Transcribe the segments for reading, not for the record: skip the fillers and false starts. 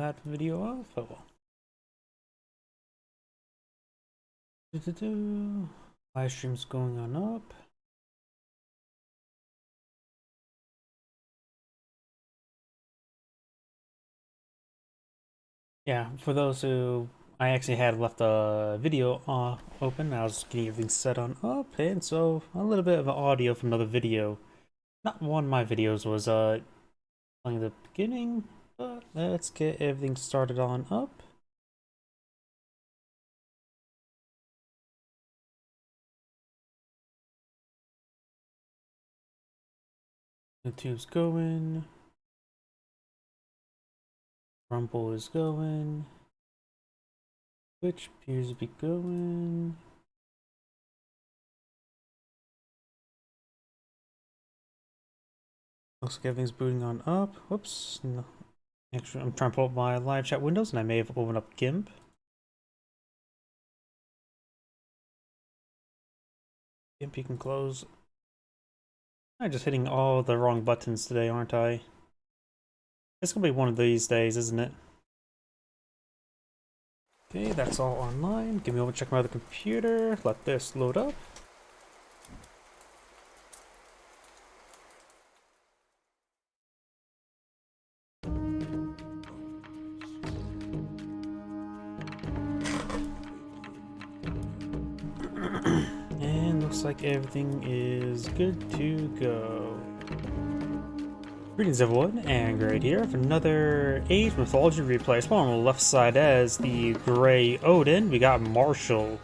that video off. Oh well. Live stream's going on up. Yeah, for those who I actually had left the video open, I was getting everything set on up, and so a little bit of audio from another video. Not one of my videos was playing the beginning, but let's get everything started on up. YouTube's going. Rumble is going. Twitch appears to be going. Looks like everything's booting on up. Whoops. No. Actually, I'm trying to pull up my live chat windows and I may have opened up GIMP. GIMP you can close. I'm just hitting all the wrong buttons today, aren't I? It's gonna be one of these days, isn't it? Okay, that's all online. Give me over, check my other computer. Let this load up. And looks like everything is good to go. Greetings everyone, and Great here for another Age Mythology replay. So on the left side as the Grey Odin, we got Marshall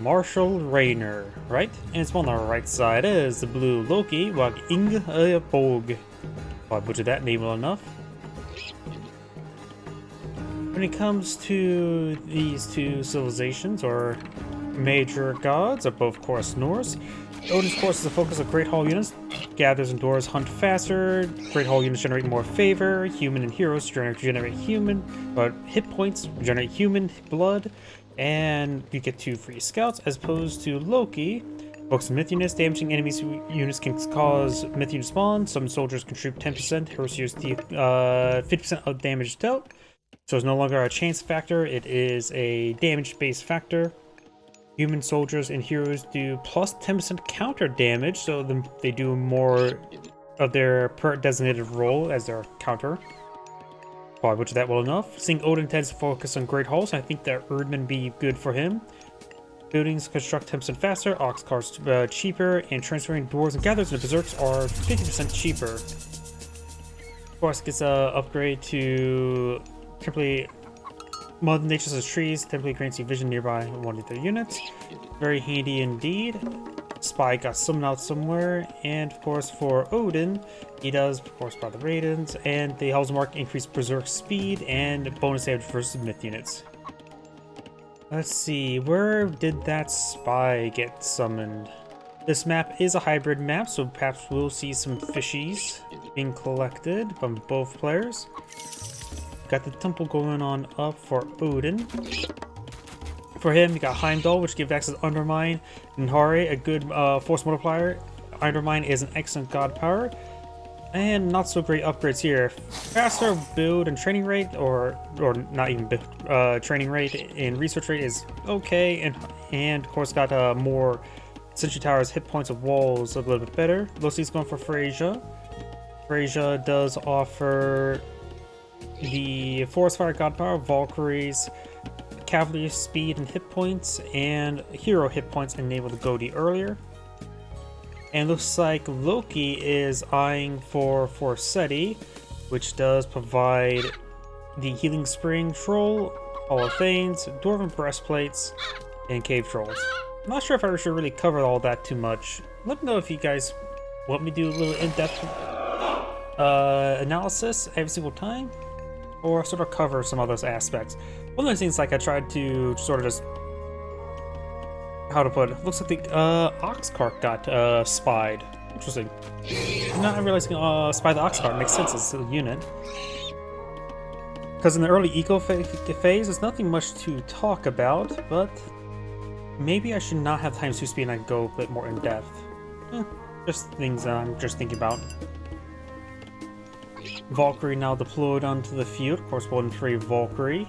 Rayner, right? And it's on the right side as the Blue Loki, like Ingeborg. I butchered that name well enough. When it comes to these two civilizations, or major gods, are both, of course, Norse. Odin's course is the focus of Great Hall units. Gathers and doors hunt faster. Great Hall units generate more favor. Human and heroes generate human, but hit points generate human blood, and you get 2 free scouts. As opposed to Loki, focus on myth units. Damaging enemies units can cause myth unit spawn. Some soldiers contribute 10%. Heroes use the 50% of damage dealt. So it's no longer a chance factor. It is a damage-based factor. Human soldiers and heroes do plus 10% counter damage, so they do more of their designated role as their counter. Probably butchered that well enough. Seeing Odin tends to focus on Great Halls, I think that Erdman be good for him. Buildings construct 10% faster, ox cars cheaper, and transferring doors and gathers and berserks are 50% cheaper. Of course, gets an upgrade to temporarily Mother Nature says trees, typically grants you vision nearby one of their units. Very handy indeed. Spy got summoned out somewhere, and of course for Odin, he does, of course, by the Raidens, and the Hell's Mark increase berserk speed and bonus damage versus myth units. Let's see, where did that spy get summoned? This map is a hybrid map, so perhaps we'll see some fishies being collected from both players. Got the temple going on up for Odin. For him, you got Heimdall, which gives access to Undermine, and Hare, a good force multiplier. Undermine is an excellent god power. And not so great upgrades here. Faster build and training rate, or not even training rate, and research rate is okay, and of course got more Sentry Towers, hit points of walls a little bit better. Lucy's going for Freyja. Freyja does offer the Forest Fire God Power, Valkyries, Cavalry speed and hit points, and hero hit points enabled to Godi earlier. And looks like Loki is eyeing for Forseti, which does provide the Healing Spring Troll, Hall of Thanes, Dwarven Breastplates, and Cave Trolls. I'm not sure if I should really cover all that too much. Let me know if you guys want me to do a little in-depth analysis every single time, or sort of cover some of those aspects. One of the things, like, I tried to sort of just, how to put it, looks like the ox cart got spied. Interesting. Not realizing spy the ox cart makes sense as a unit. Because in the early eco phase, there's nothing much to talk about, but maybe I should not have times 2 speed and I go a bit more in depth. Just things I'm just thinking about. Valkyrie now deployed onto the field. Of course, 1-3 Valkyrie.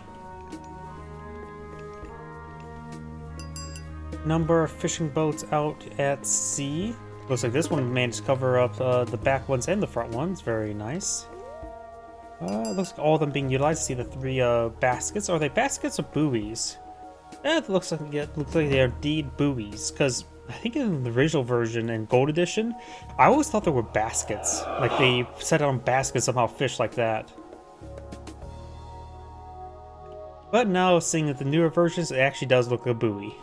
Number of fishing boats out at sea. Looks like this one managed to cover up the back ones and the front ones. Very nice. Looks like all of them being utilized. See the 3 baskets. Are they baskets or buoys? It looks like they are indeed buoys. Because I think in the original version and Gold Edition, I always thought they were baskets. Like they set on baskets somehow fish like that. But now, seeing that the newer versions, it actually does look like a buoy.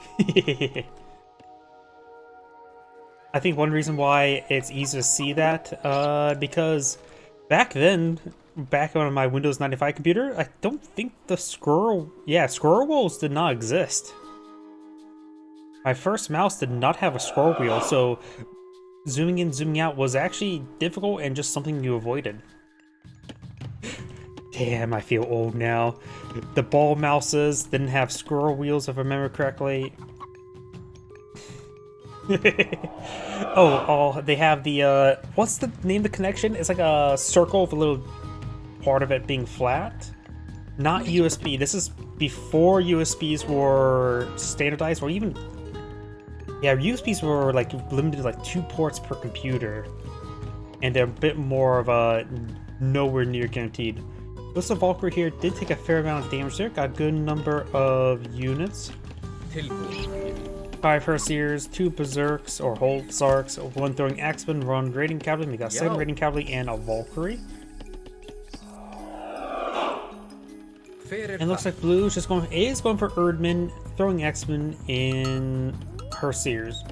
I think one reason why it's easy to see that, because back then, back on my Windows 95 computer, I don't think the scroll wheels did not exist. My first mouse did not have a scroll wheel, so zooming in, zooming out was actually difficult and just something you avoided. Damn, I feel old now. The ball mouses didn't have scroll wheels, if I remember correctly. oh, they have the, what's the name of the connection? It's like a circle with a little part of it being flat. Not USB. This is before USBs were standardized, or even... Yeah, USBs were like limited to like 2 ports per computer. And they're a bit more of a nowhere near guaranteed. This Valkyrie here did take a fair amount of damage there. Got a good number of units. 5 Herseers, 2 Berserks or Holzarks, 1 Throwing Axemen, 1 Raiding Cavalry. We got 7 Raiding Cavalry and a Valkyrie. And looks like Blue is going for Erdman, Throwing Axemen in Herseers.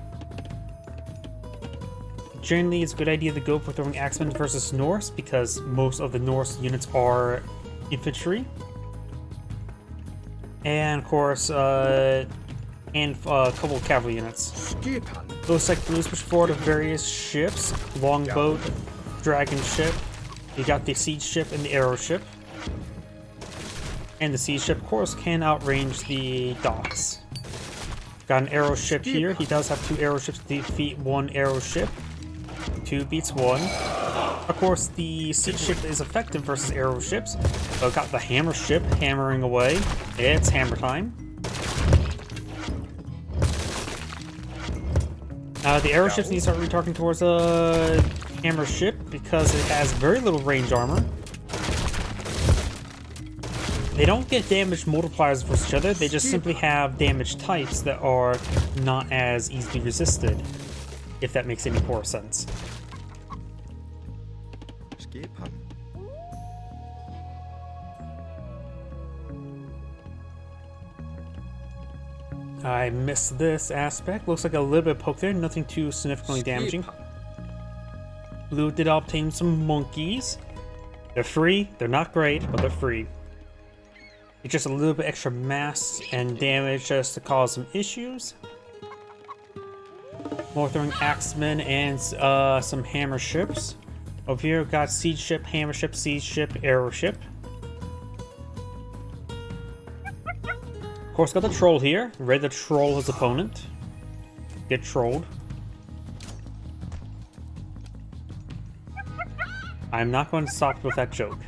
Generally, it's a good idea to go for Throwing Axemen versus Norse, because most of the Norse units are infantry. And of course, a couple of cavalry units. Looks like Blue's push forward of various ships. Longboat, dragon ship. You got the siege ship and the arrow ship. And the siege ship, of course, can outrange the docks. Got an arrow ship here. He does have 2 arrow ships to defeat 1 arrow ship. 2 beats 1. Of course, the siege ship is effective versus arrow ships. So got the hammer ship hammering away. It's hammer time. The arrow ships need to start retargeting towards a hammer ship because it has very little range armor. They don't get damage multipliers versus each other, they just simply have damage types that are not as easily resisted, if that makes any poor sense. I missed this aspect. Looks like a little bit of poke there, nothing too significantly damaging. Blue did obtain some monkeys. They're free, they're not great, but they're free. It's just a little bit extra mass and damage just to cause some issues. More Throwing Axemen and some hammer ships. Over here we've got siege ship, hammer ship, siege ship, arrow ship. Of course, got the troll here, ready to troll his opponent. Get trolled. I'm not going to stop with that joke.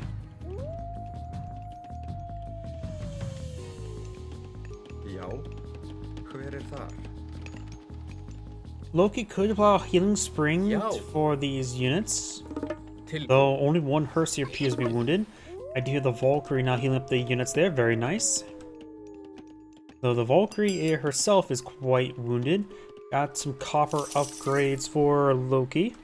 Loki could apply a healing spring for these units, though only 1 Herseer appears to be wounded. I do hear the Valkyrie now healing up the units there, very nice. Though the Valkyrie herself is quite wounded. Got some copper upgrades for Loki.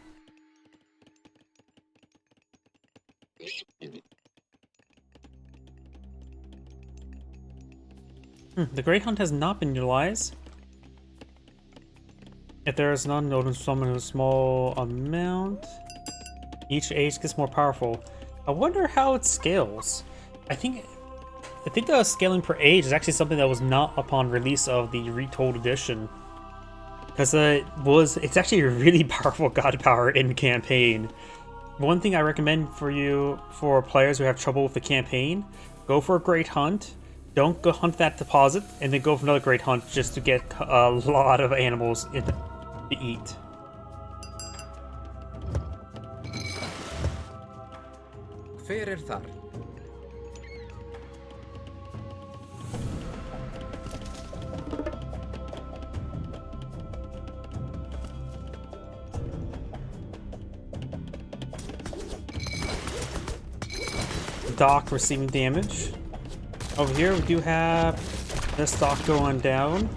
The Great Hunt has not been utilized. If there is none, note summon a small amount. Each age gets more powerful. I wonder how it scales. I think the scaling per age is actually something that was not upon release of the Retold edition. Because it's actually a really powerful god power in campaign. One thing I recommend for players who have trouble with the campaign, go for a Great Hunt. Don't go hunt that deposit, and then go for another Great Hunt just to get a lot of animals to eat. Hver þar? Dock receiving damage. Over here we do have this dock going down.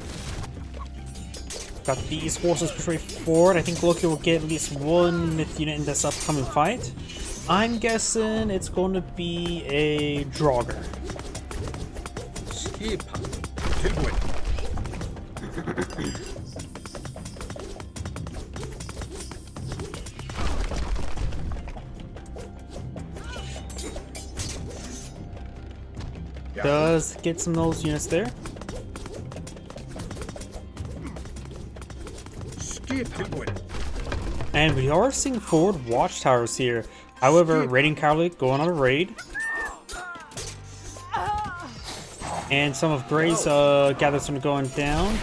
Got these forces pushing forward. I think Loki will get at least one myth unit in this upcoming fight. I'm guessing it's going to be a Draugr. Skipa. Tilbúin. Does get some of those units there. And we are seeing forward watchtowers here. However, raiding cavalry going on a raid. And some of Gray's gathers are going down.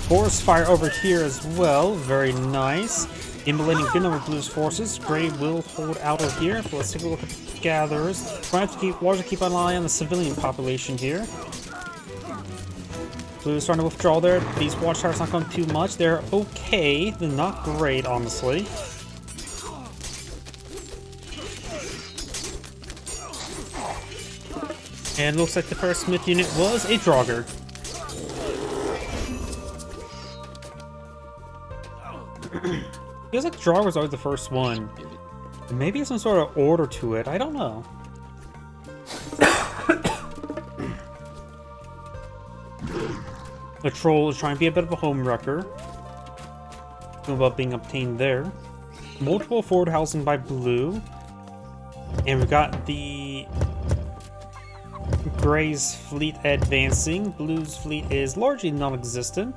Forest fire over here as well. Very nice. Immolating good number of Blue's forces. Gray will hold out over here. But let's take a look at the gatherers. We're going to have to keep an eye on the civilian population here. Blue's starting to withdraw there. These watchtowers not going too much. They're okay. They're not great, honestly. And looks like the first Smith unit was a Draugr. Feels like Draugr was always the first one. Maybe some sort of order to it. I don't know. The troll is trying to be a bit of a home wrecker. About being obtained there. Multiple forward housing by Blue. And we got the Gray's fleet advancing. Blue's fleet is largely non-existent.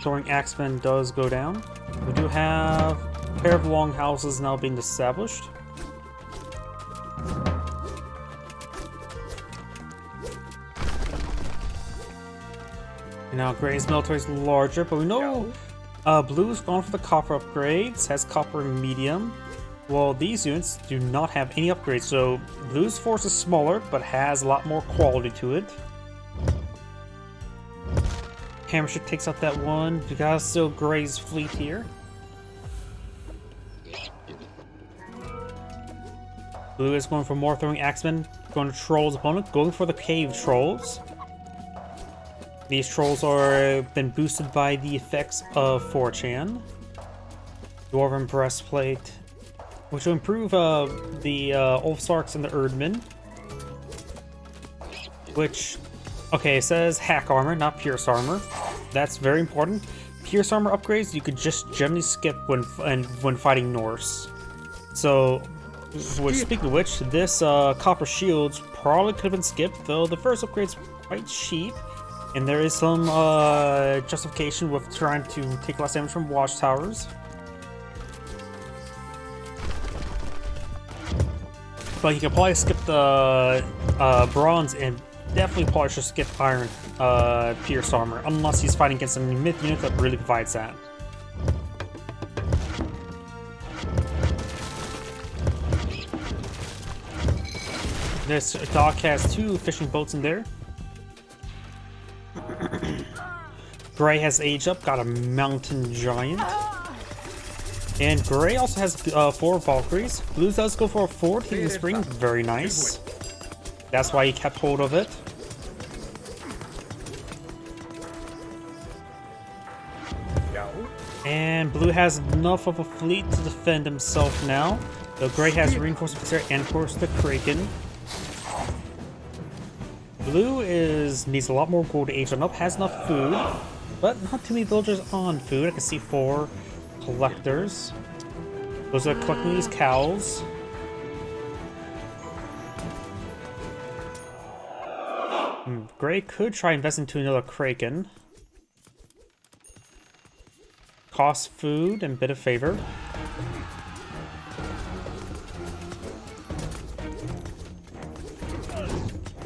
Soaring Axemen does go down. We do have a pair of longhouses now being established. And now Gray's military is larger, but we know Blue's gone for the copper upgrades, has copper medium. Well, these units do not have any upgrades, so Blue's force is smaller, but has a lot more quality to it. Hammership takes out that one. We got still Gray's fleet here. Blue is going for more throwing axemen, going to Troll's opponent, going for the cave trolls. These trolls are been boosted by the effects of 4chan. Dwarven breastplate, which will improve the Ulfsarks and the Erdmen. Which, okay, it says hack armor, not pierce armor. That's very important. Pierce armor upgrades you could just generally skip when fighting Norse. So, speaking of which, this copper shields probably could have been skipped, though the first upgrade's quite cheap, and there is some justification with trying to take less damage from watchtowers. But you can probably skip the bronze and definitely probably should skip iron pierce armor, unless he's fighting against a myth unit that really provides that. This dock has 2 fishing boats in there. Gray has aged up, got a mountain giant. And Gray also has 4 Valkyries. Blue does go for a 4th Healing Spring, very nice. That's why he kept hold of it. And Blue has enough of a fleet to defend himself now. Though Gray has reinforcements there and of course the Kraken. Blue needs a lot more gold to age on up, has enough food, but not too many villagers on food. I can see 4 collectors. Those are collecting these cows. Gray could try investing into another Kraken. Cost food and bit of favor.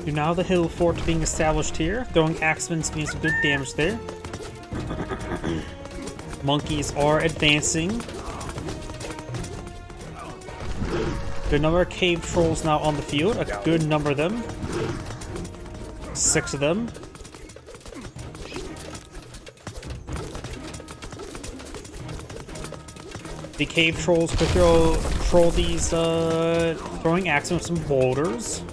Now the hill fort being established here. Throwing axemen's doing some good damage there. Monkeys are advancing. Good number of cave trolls now on the field. A good number of them. 6 of them. The cave trolls could troll these throwing axes with some boulders.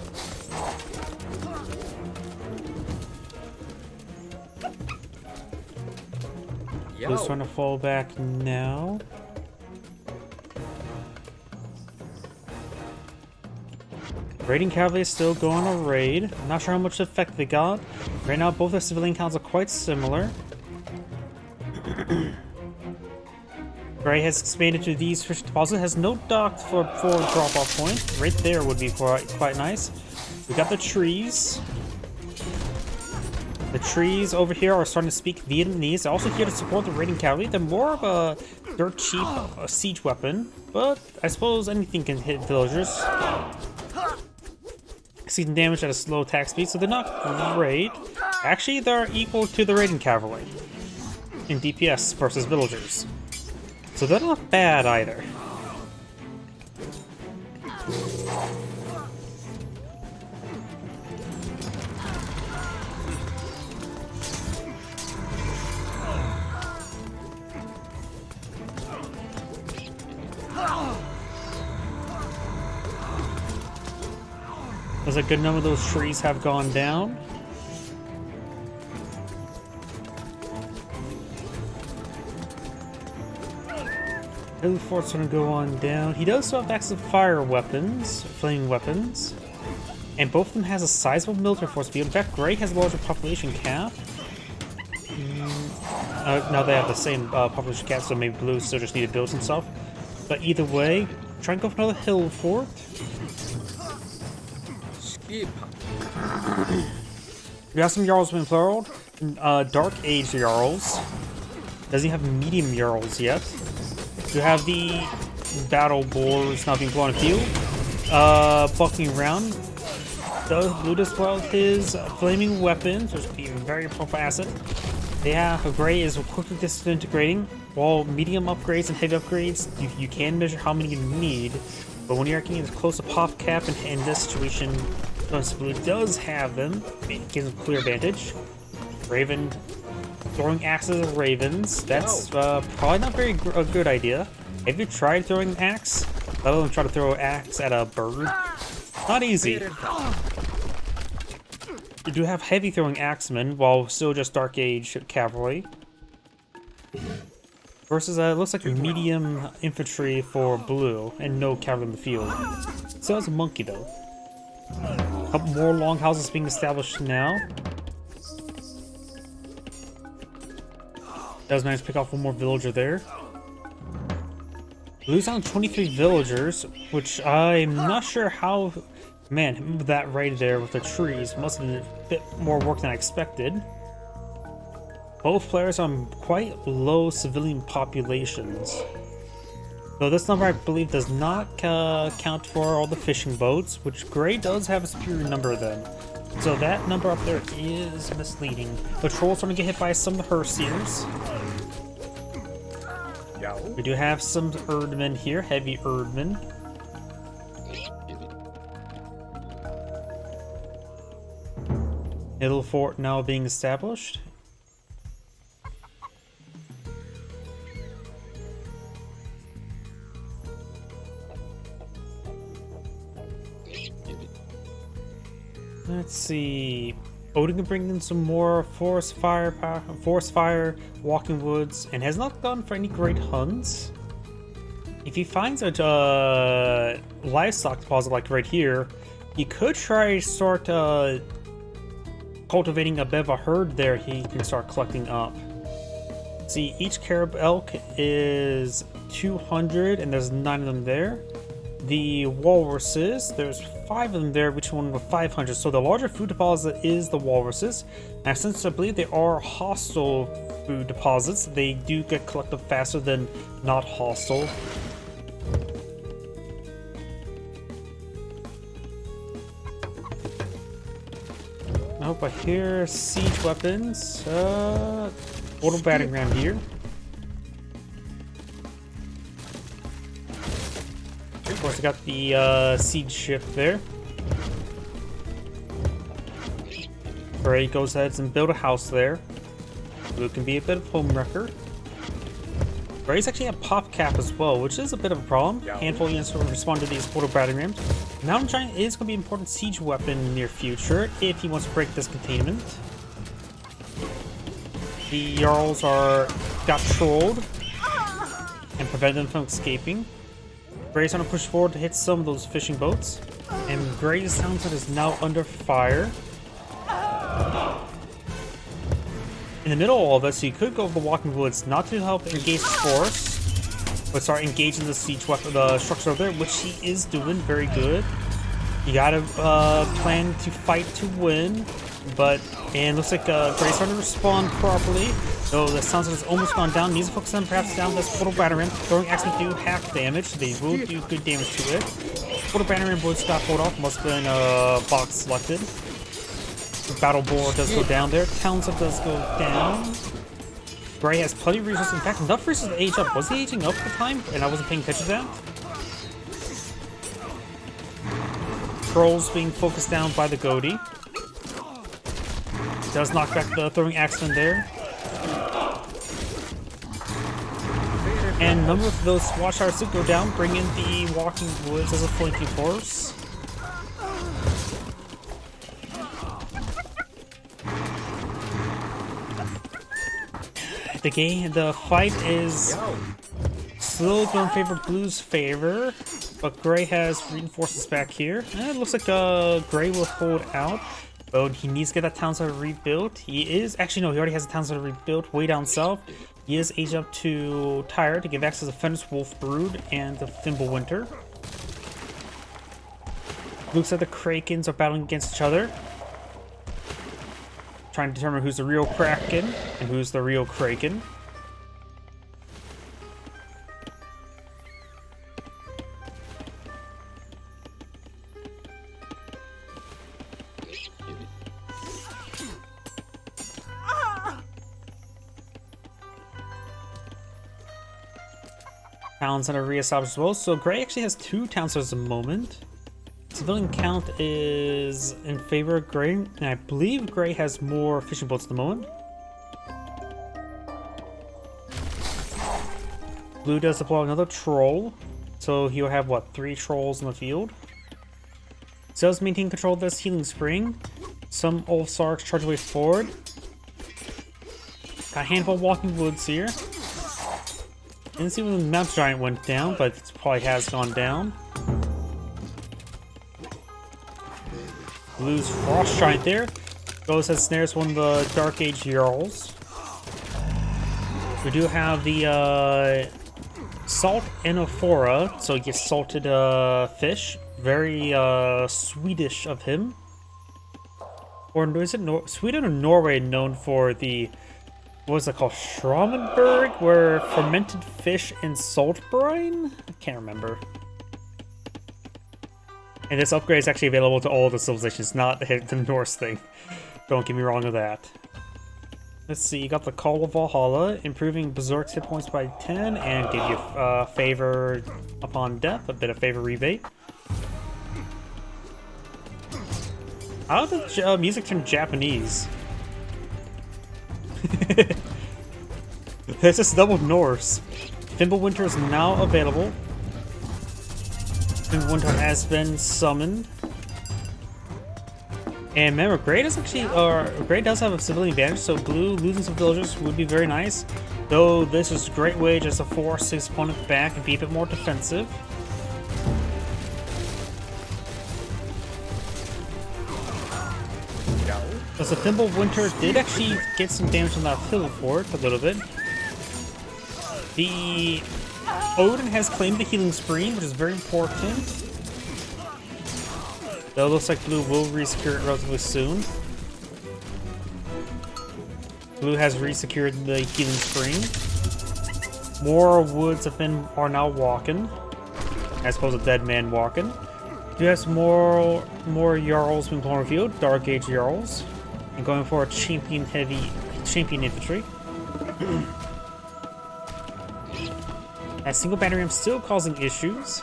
Just trying to fall back now. Raiding cavalry is still going to raid. I'm not sure how much effect they got. Right now, both the civilian counts are quite similar. Gray has expanded to these fish deposits. Has no dock for drop-off point. Right there would be quite nice. We got the trees. The trees over here are starting to speak Vietnamese. They're also here to support the raiding cavalry. They're more of a dirt cheap siege weapon, but I suppose anything can hit villagers. Exceeding damage at a slow attack speed, so they're not great. Actually, they're equal to the raiding cavalry in DPS versus villagers. So they're not bad either. As a good number of those trees have gone down. Hill fort's gonna go on down. He does still have access to fire weapons, flaming weapons, and both of them has a sizable military force field. In fact, Gray has a larger population cap. Now they have the same population cap, so maybe Blue still just need to build himself. But either way, try and go for another hill fort. We got some Jarls been plural. Dark Age Jarls. Doesn't have medium Jarls yet. You have the battle boars now being blown in field. Bucking around. Blue does well with his flaming weapons, which would be a very powerful asset. Yeah, Gray is quickly disintegrating. While medium upgrades and heavy upgrades, you can measure how many you need. But when you're getting close to pop cap in this situation, Blue does have them. It gives them clear advantage. Raven throwing axes at ravens. That's probably not very a good idea. Have you tried throwing an axe? Let alone try to throw an axe at a bird. Not easy. You do have heavy throwing axemen, while still just Dark Age cavalry. Versus it looks like a medium infantry for Blue, and no cavalry in the field. So it's a monkey though. A couple more longhouses being established now. Does manage to pick off one more villager there. Blue's down 23 villagers, which I'm not sure how. Man, that right there with the trees must have been a bit more work than I expected. Both players on quite low civilian populations. Though this number, I believe, does not count for all the fishing boats, which Gray does have a superior number of them. So that number up there is misleading. The trolls are going to get hit by some of the Herseers. We do have some Erdmen here, heavy Erdmen. Middle fort now being established. Let's see. Odin can bring in some more forest fire, walking woods, and has not gone for any great hunts. If he finds a livestock deposit like right here, he could try to start cultivating a bit of a herd there. He can start collecting up. See, each carib elk is 200, and there's 9 of them there. The walruses, there's 5 of them there, which one with 500. So the larger food deposit is the walruses. And since I believe they are hostile food deposits, they do get collected faster than not hostile. Nope, I hear siege weapons. Auto batting ram here. Of course, I got the siege ship there. Gray goes ahead and build a house there. Blue can be a bit of home wrecker. Gray's actually have pop cap as well, which is a bit of a problem. Handful of units will respond to these portal batting rams. Mountain Giant is going to be an important siege weapon in the near future if he wants to break this containment. The Jarls got trolled and prevented them from escaping. Gray's going to push forward to hit some of those fishing boats. And Gray's townsend is now under fire. In the middle of all this, you could go to the Walking Woods not to help engage the force, but start engaging the siege weapon, the structure over there, which he is doing very good. You gotta plan to fight to win, and looks like Gray's starting to respond properly. Though the sounds has almost gone down, needs to focus on perhaps down this portal battery ram. Throwing axes do half damage, they will do good damage to it. Portal battery ram bullets got pulled off, must have been box selected. The battle board does go down there. Townsend does go down. Gray has plenty of resources. In fact, enough resources to age up. Was he aging up at the time? And I wasn't paying attention to that? Trolls being focused down by the Goatee. Does knock back the throwing axeman there. And a number of those watchtowers did go down, bring in the Walking Woods as a flanking force. The fight is slowly going in favor of Blue's favor, but Gray has reinforcements back here. And it looks like Gray will hold out, but he needs to get that town center rebuilt. He already has a town center rebuilt way down south. He is aged up to Tyre to give access to Fenris Wolf Brood and the Thimblewinter. Looks like the Krakens are battling against each other, trying to determine who's the real Kraken and who's the real Kraken. Towns that are reestablished as well. So Gray actually has 2 town centers at the moment. Civilian count is in favor of Gray, and I believe Gray has more fishing boats at the moment. Blue does deploy another troll, so he'll have, what, 3 trolls in the field. Does maintain control of this healing spring. Some old Sarks charge away forward. Got a handful of Walking Woods here. Didn't see when the Mountain Giant went down, but it probably has gone down. Blue's Frost Giant there. Goes and snares one of the Dark Age Jarls. We do have the Salt Enophora, so he gets salted fish. Very Swedish of him. Or is it Sweden or Norway known for the, what was it called? Schrammenberg, where fermented fish and salt brine? I can't remember. And this upgrade is actually available to all the civilizations, not the Norse thing. Don't get me wrong with that. Let's see, you got the Call of Valhalla, improving Berserk's hit points by 10, and give you favor upon death, a bit of favor rebate. How did the music turn Japanese? This is double Norse. Thimblewinter is now available. Thimblewinter has been summoned. And remember, Gray does have a civilian advantage, so Blue losing some villagers would be very nice. Though this is a great way just to force his opponent back and be a bit more defensive. Because the Thimblewinter did actually get some damage on that hill fort a little bit. The Odin has claimed the healing spree, which is very important. Though it looks like Blue will resecure it relatively soon. Blue has resecured the healing spree. More woods are now walking. I suppose a dead man walking. Do have some more Jarls being revealed, Dark Age Jarls. And going for a champion infantry. That single battery ram still causing issues.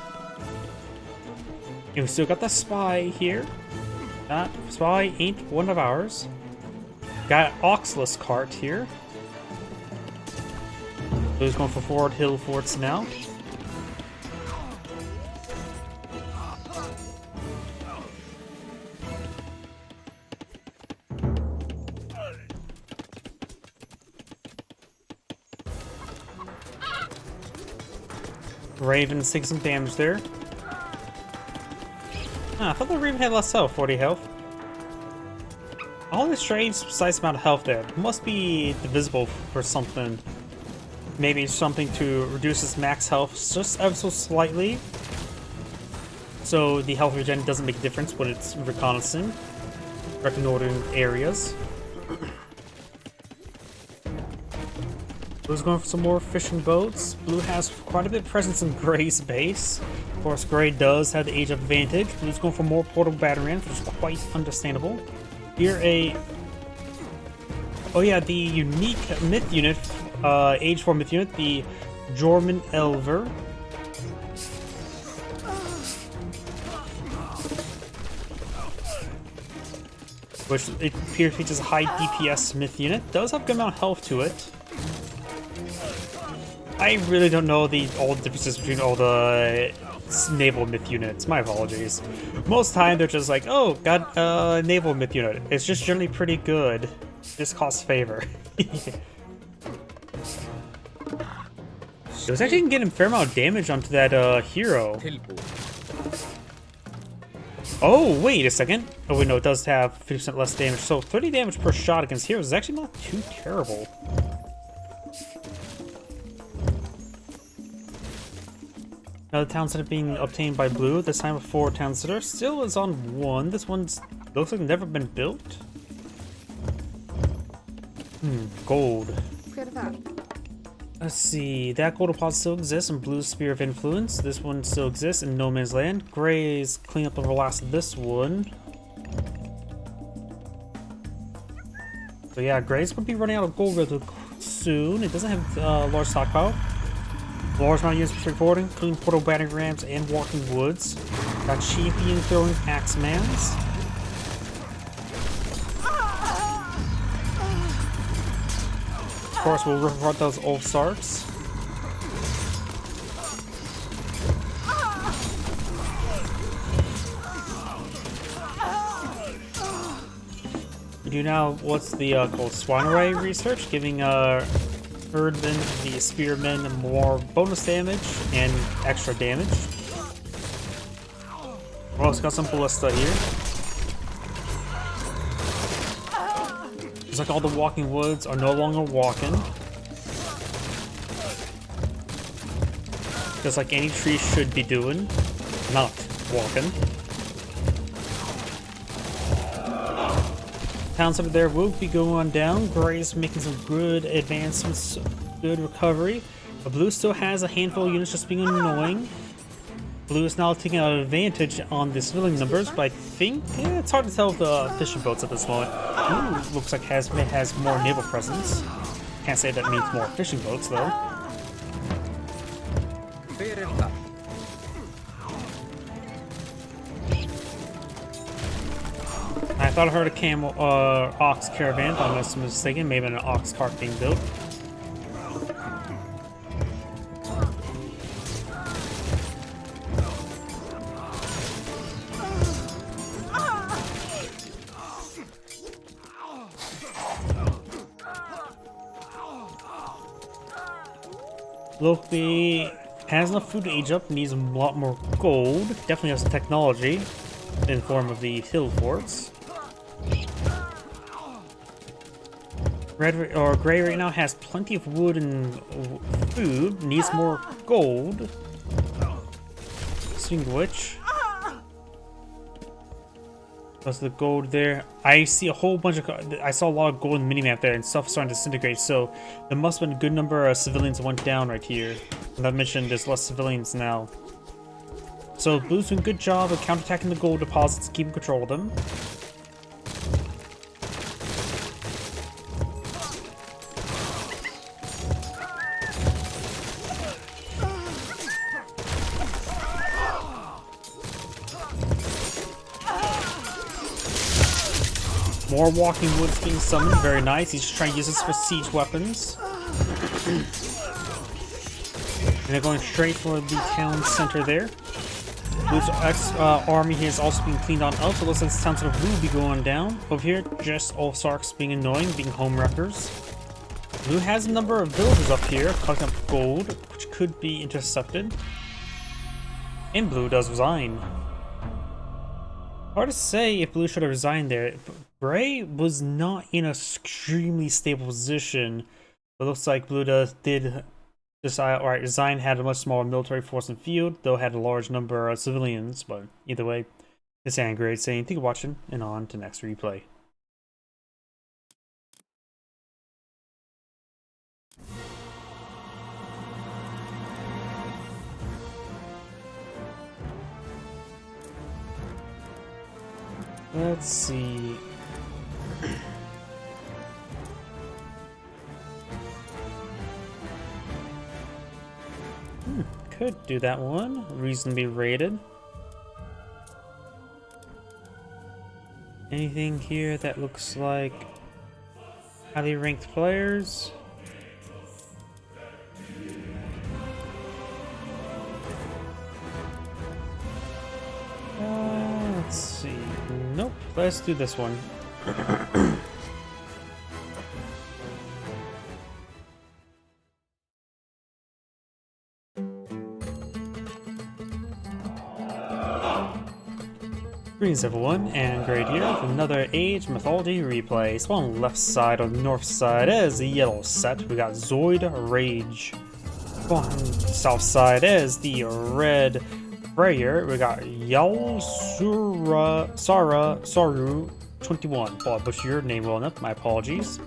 And we still got the spy here. That spy ain't one of ours. Got an oxless cart here. Blue's going for forward hill forts now. Raven's taking some damage there. I thought the Raven had less health, 40 health. All this strange precise amount of health there. Must be divisible for something. Maybe something to reduce its max health just ever so slightly. So the health regen doesn't make a difference when it's reconnaissing. Reconnoitering areas. Blue's going for some more fishing boats. Blue has quite a bit of presence in Gray's base. Of course, Gray does have the age advantage. Blue's going for more portable battery rams, which is quite understandable. Here oh yeah, the unique myth unit, age 4 myth unit, the Jorman Elver. Which it appears features a high DPS myth unit. Does have a good amount of health to it. I really don't know all the differences between all the naval myth units. My apologies. Most time they're just like, oh, got a naval myth unit. It's just generally pretty good. This costs favor. It was actually getting a fair amount of damage onto that hero. Oh, wait a second. Oh wait, no, it does have 50% less damage. So 30 damage per shot against heroes is actually not too terrible. Now the town center being obtained by Blue, this time with 4 town center, still is on 1. This one's looks like never been built. Gold. Let's see, that gold deposit still exists in Blue's Spear of Influence. This one still exists in No Man's Land. Gray's clean up the last of this one. So yeah, Gray's gonna be running out of gold really soon. It doesn't have large stockpile. Large amount of units straightforward, including portable battery rams and walking woods. Got champion throwing axemans. Of course, we'll rip apart those old Starks. We do now what's the called summery research, giving Herdman, the Spearmen, more bonus damage and extra damage. We also got some ballista here. It's like all the walking woods are no longer walking. Just like any tree should be doing, not walking. Town center there will be going on down. Gray's making some good advancements, good recovery. But Blue still has a handful of units just being annoying. Blue is now taking an advantage on the civilian numbers, but I think it's hard to tell the fishing boats at this moment. Blue looks like has more naval presence. Can't say that means more fishing boats though. I thought I heard a camel, ox caravan, if I'm not mistaken. Maybe an ox cart being built. Loki has enough food to age up, needs a lot more gold. Definitely has technology in the form of the hill forts. Gray right now has plenty of wood and food, needs more gold. Speaking of which, that's the gold there. I see a whole bunch of, I saw a lot of gold in the minimap there and stuff starting to disintegrate, so there must have been a good number of civilians that went down right here. And I mentioned there's less civilians now. So Blue's doing a good job of counterattacking the gold deposits, keeping control of them. More walking woods being summoned, very nice. He's just trying to use this for siege weapons. And they're going straight for the town center there. Blue's army here is also being cleaned on up, so it looks like this town center will be going down. Over here, just all Sarks being annoying, being home wreckers. Blue has a number of villagers up here, collecting up gold, which could be intercepted. And Blue does resign. Hard to say if Blue should have resigned there. Bray was not in an extremely stable position. It looks like Blue did decide, alright, resign, had a much smaller military force in field, though had a large number of civilians, but either way, it's Angry saying thank you for watching, and on to next replay. Let's see. Could do that one. Reasonably rated. Anything here that looks like highly ranked players? Let's see. Nope. Let's do this one. Greetings everyone, and Great here with another Age Mythology replay. So on the left side or the north side is the yellow set. We got Zoid Rage. On the south side is the red Prayer. We got Yal Saru 21. Well, I butchered your name well enough, my apologies.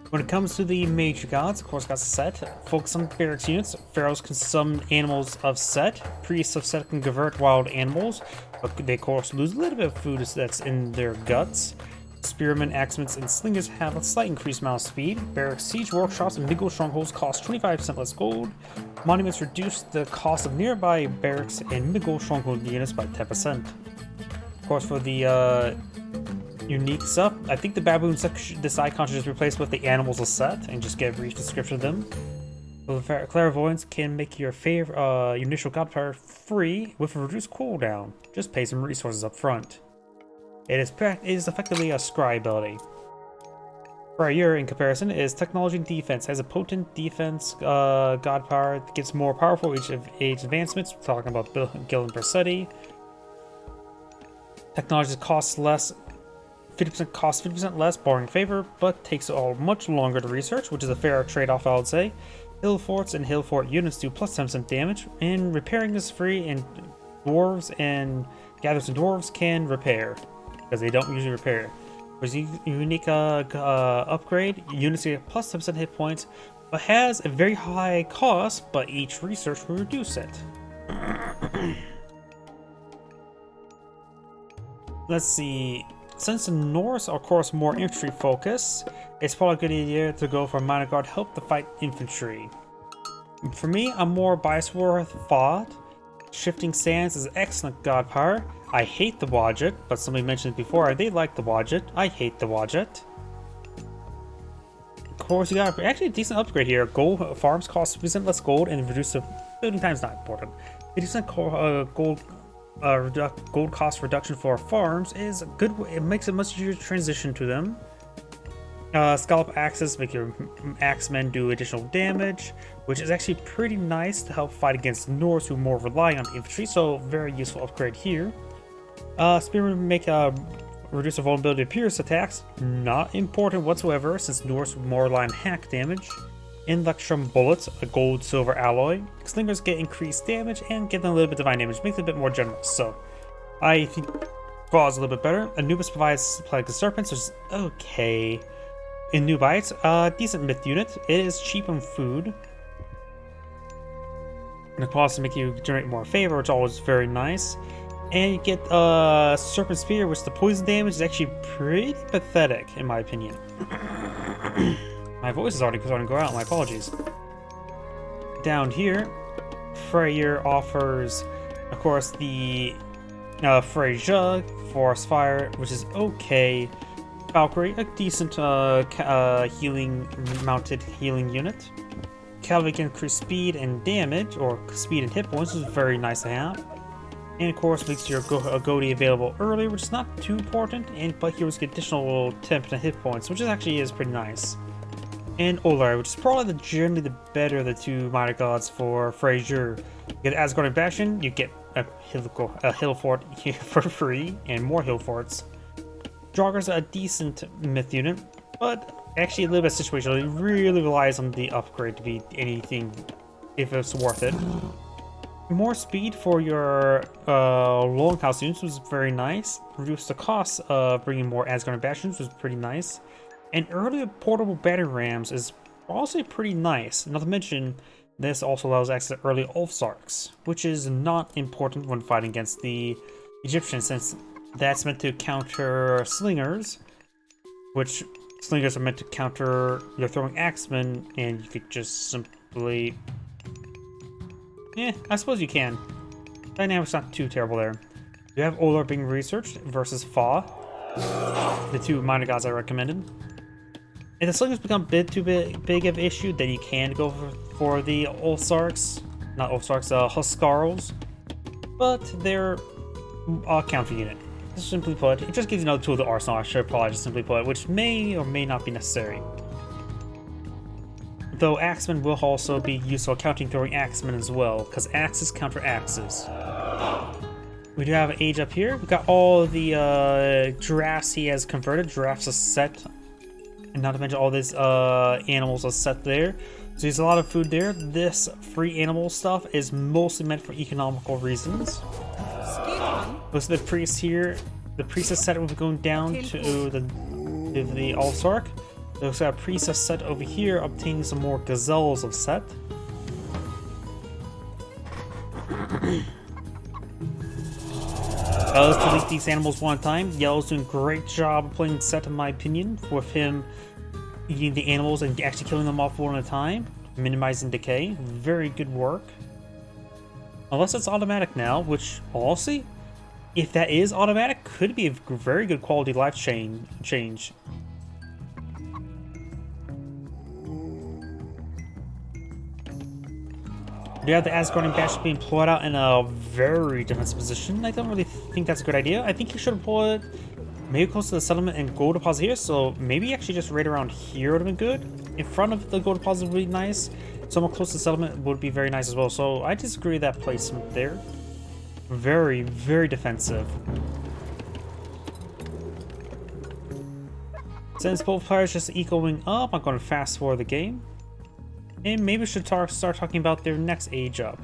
When it comes to the major gods, of course, got Set. Focus on barracks units. Pharaohs can summon animals of Set. Priests of Set can convert wild animals, but they of course lose a little bit of food that's in their guts. Spearmen, axemen, and slingers have a slight increased amount of speed. Barracks, siege workshops, and big strongholds cost 25% less gold. Monuments reduce the cost of nearby barracks and mid-gold stronghold units by 10%. Of course, for the unique stuff, I think the baboon section, this icon should just replace with the animals of Set and just get a brief description of them. So clairvoyance can make your favorite your initial god power free with a reduced cooldown. Just pay some resources up front. It is effectively a scry ability. Prayer, in comparison, is technology and defense. Has a potent defense god power that gets more powerful age advancements. We're talking about Gil and Bersetti. Technology costs less. 50% costs 50% less, barring favor, but takes much longer to research, which is a fair trade-off, I would say. Hill forts and hill fort units do plus 10% damage, and repairing is free, and dwarves and gatherers and dwarves can repair, because they don't usually repair. There's a unique upgrade, units get plus 10% hit points, but has a very high cost, but each research will reduce it. Let's see. Since the Norse are of course more infantry focused, it's probably a good idea to go for minor guard help to fight infantry. For me, I'm more biased for thought. Shifting Sands is excellent god power. I hate the Wadjet, but somebody mentioned it before, they like the Wadjet. I hate the Wadjet. Of course, you got actually a decent upgrade here. Gold farms cost 50% less gold and reduce the building time is not important. 50% gold cost reduction for farms is good. It makes it much easier to transition to them. Scallop axes make your axemen do additional damage, which is actually pretty nice to help fight against Norse who more rely on infantry, so very useful upgrade here. Spearmen make reduce the vulnerability to pierce attacks, not important whatsoever since Norse more rely on hack damage. Electrum bullets, a gold-silver alloy. Slingers get increased damage and get them a little bit of divine damage, makes it a bit more generous. So, I think Claw is a little bit better. Anubis provides Plague of Serpents, which is okay. In Nubites, decent myth unit. It is cheap on food. And the claws make you generate more favor, which is always very nice. And you get Serpent Spear, which the poison damage is actually pretty pathetic, in my opinion. My voice is already starting to go out, my apologies. Down here, Freyr offers, of course, the Freyja, Forest Fire, which is okay. Valkyrie, a decent mounted healing unit. Cavalry can increase speed and damage, or speed and hit points, which is very nice to have. And of course, makes your Goatee available early, which is not too important, but heroes get additional 10% hit points, which actually is pretty nice. And Olar, which is probably generally the better of the two minor gods for Frazier. You get Asgardian Bastion, you get a hill fort for free, and more hill forts. Jogger's a decent myth unit, but actually a little bit situational. It really relies on the upgrade to be anything if it's worth it. More speed for your Longhouse units was very nice. Reduced the cost of bringing more Asgardian Bastions was pretty nice. And early portable battery rams is also pretty nice. Not to mention, this also allows access to early Ulfsarks, which is not important when fighting against the Egyptians, since that's meant to counter slingers, which slingers are meant to counter your throwing axemen, and you could just simply... I suppose you can. Dynamic's not too terrible there. You have Olar being researched versus Fa, the two minor gods I recommended. If the slingers become a bit too big of an issue, then you can go for the Ulfsarks. Not Ulfsarks, Huskarls. But they're a counter unit. Simply put, it just gives you another tool to the arsenal, I should probably just simply put, which may or may not be necessary. Though axemen will also be useful counting throwing axemen as well, because axes counter axes. We do have an age up here. We've got all the giraffes he has converted. Giraffes are set. And not to mention all these animals are set there. So there's a lot of food there. This free animal stuff is mostly meant for economical reasons. Most of the priests here, the priestess set will be going down to the Ulfsark. There's a priestess set over here, obtaining some more gazelles of set. Let's delete these animals one time. Yellow's doing a great job of playing set, in my opinion, with him eating the animals and actually killing them off one at a time, minimizing decay. Very good work. Unless it's automatic now, which, honestly, if that is automatic, could be a very good quality life change. You have the Asgardian Bastion being pulled out in a very defensive position. I don't really think that's a good idea. I think you should have pulled it maybe close to the settlement and gold deposit here. So maybe actually just right around here would have been good. In front of the gold deposit would be nice. Somewhere close to the settlement would be very nice as well. So I disagree with that placement there. Very, very defensive. Since both players just ecoing up, I'm going to fast forward the game. And maybe we should start talking about their next age up.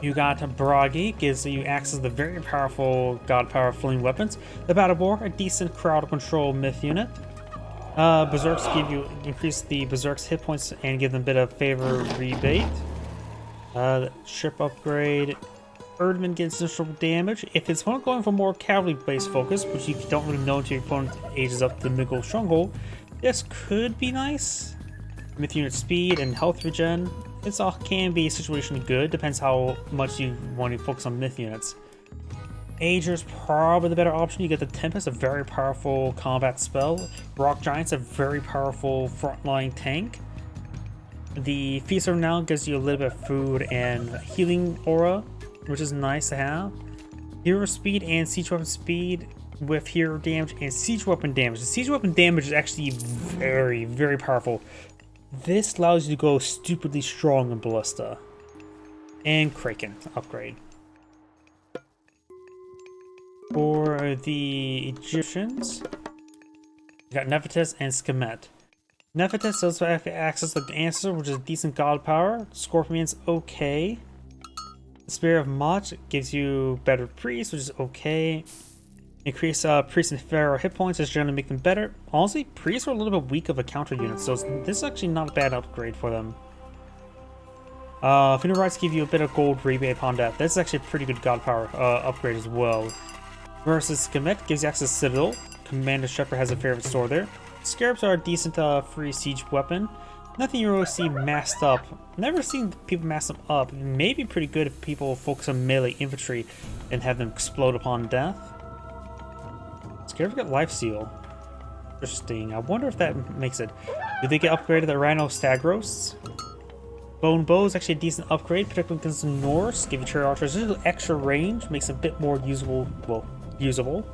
You got Bragi, gives you access to the very powerful God Power Fling weapons. The Battle Boar, a decent crowd control myth unit. Berserks increase the Berserk's hit points and give them a bit of favor rebate. Ship upgrade. Erdman gets additional damage. If it's going for more cavalry-based focus, which you don't really know until your opponent ages up to Miggle Stronghold, this could be nice. Myth unit speed and health regen. This all can be situationally good. Depends how much you want to focus on myth units. Ager's probably the better option. You get the Tempest, a very powerful combat spell. Rock Giant's a very powerful frontline tank. The Feast of Renown gives you a little bit of food and healing aura, which is nice to have. Hero speed and siege weapon speed with hero damage and siege weapon damage. The siege weapon damage is actually very, very powerful. This allows you to go stupidly strong in Ballista. And Kraken upgrade. For the Egyptians, you got Nefertiti and Skemet. Nefertiti does have access to the Ancestor, which is decent god power. Scorpion's okay. The Spirit of Mach gives you better Priest, which is okay. Increase Priest and Pharaoh hit points, is generally make them better. Honestly, Priests are a little bit weak of a counter unit, so this is actually not a bad upgrade for them. Funeral Rites give you a bit of gold rebate upon death. That's actually a pretty good god power upgrade as well. Versus Skemet gives you access to Citadel. Commander Shepherd has a favorite store there. Scarabs are a decent free siege weapon. Nothing you really see masked up. Never seen people mask them up. It may be pretty good if people focus on melee infantry and have them explode upon death. Can you ever get Life Seal? Interesting. I wonder if that makes it. Did they get upgraded the Rhino Stag Roasts? Bone Bow is actually a decent upgrade, particularly against the Norse. Give you Cherry Archers a little extra range, makes it a bit more usable. Well, usable.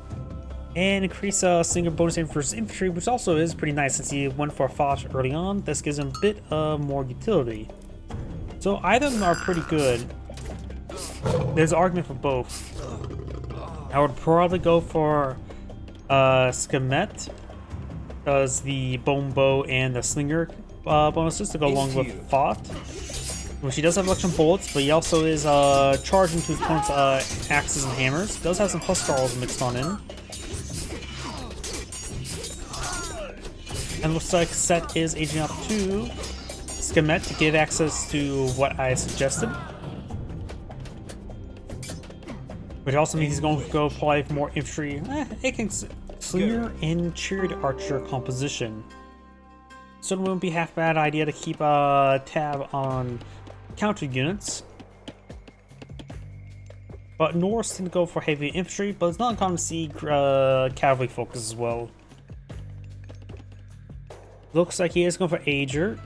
And increase single bonus aim versus infantry, which also is pretty nice since he went for a Fosh early on. This gives him a bit more utility. So either of them are pretty good. There's an argument for both. I would probably go for Skemet, does the Bone Bow and the Slinger bonuses to go along with Thought. Which he does have Electrum Bullets, but he also is charging to his opponent's axes and hammers. Does have some Huskarls mixed on in. And looks like Set is aging up to Skemet to give access to what I suggested. Which also means he's going to go play for more infantry. It can Slinger and Chariot Archer composition. So it wouldn't be half a bad idea to keep a tab on counter units. But Norse tend to go for heavy infantry, but it's not uncommon to see cavalry focus as well. Looks like he is going for Ager.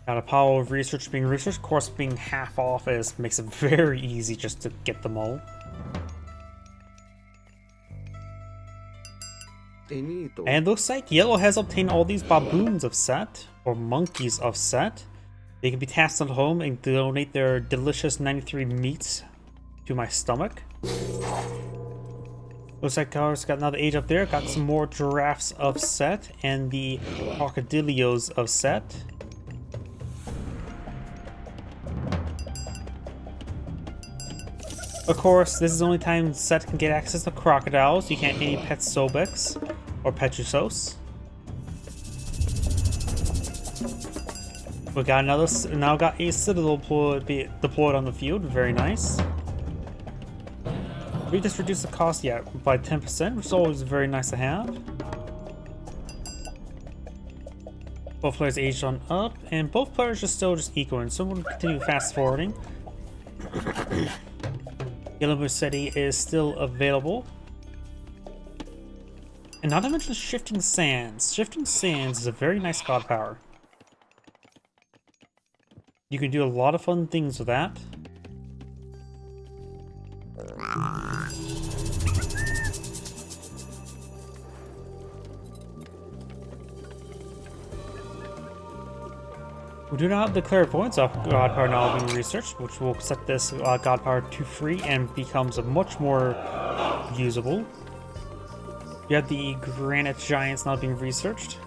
Got a pile of research being researched. Of course, being half off makes it very easy just to get them all. And looks like Yellow has obtained all these baboons of Set, or monkeys of Set. They can be tasked at home and donate their delicious 93 meats to my stomach. Looks like Car's got another age up there. Got some more giraffes of Set and the crocodilios of Set. Of course, this is the only time Set can get access to crocodiles. You can't get any Pet Sobex or Petrusos. We got now got a Citadel deployed on the field. Very nice. We just reduced the cost by 10%, which is always very nice to have. Both players aged on up, and both players are still just equal, so we'll continue fast forwarding. Yellow City is still available. And not to mention Shifting Sands. Shifting Sands is a very nice god power. You can do a lot of fun things with that. We do not have the clairvoyance of god power now being researched, which will set this god power to free and becomes much more usable. You have the granite giants now being researched.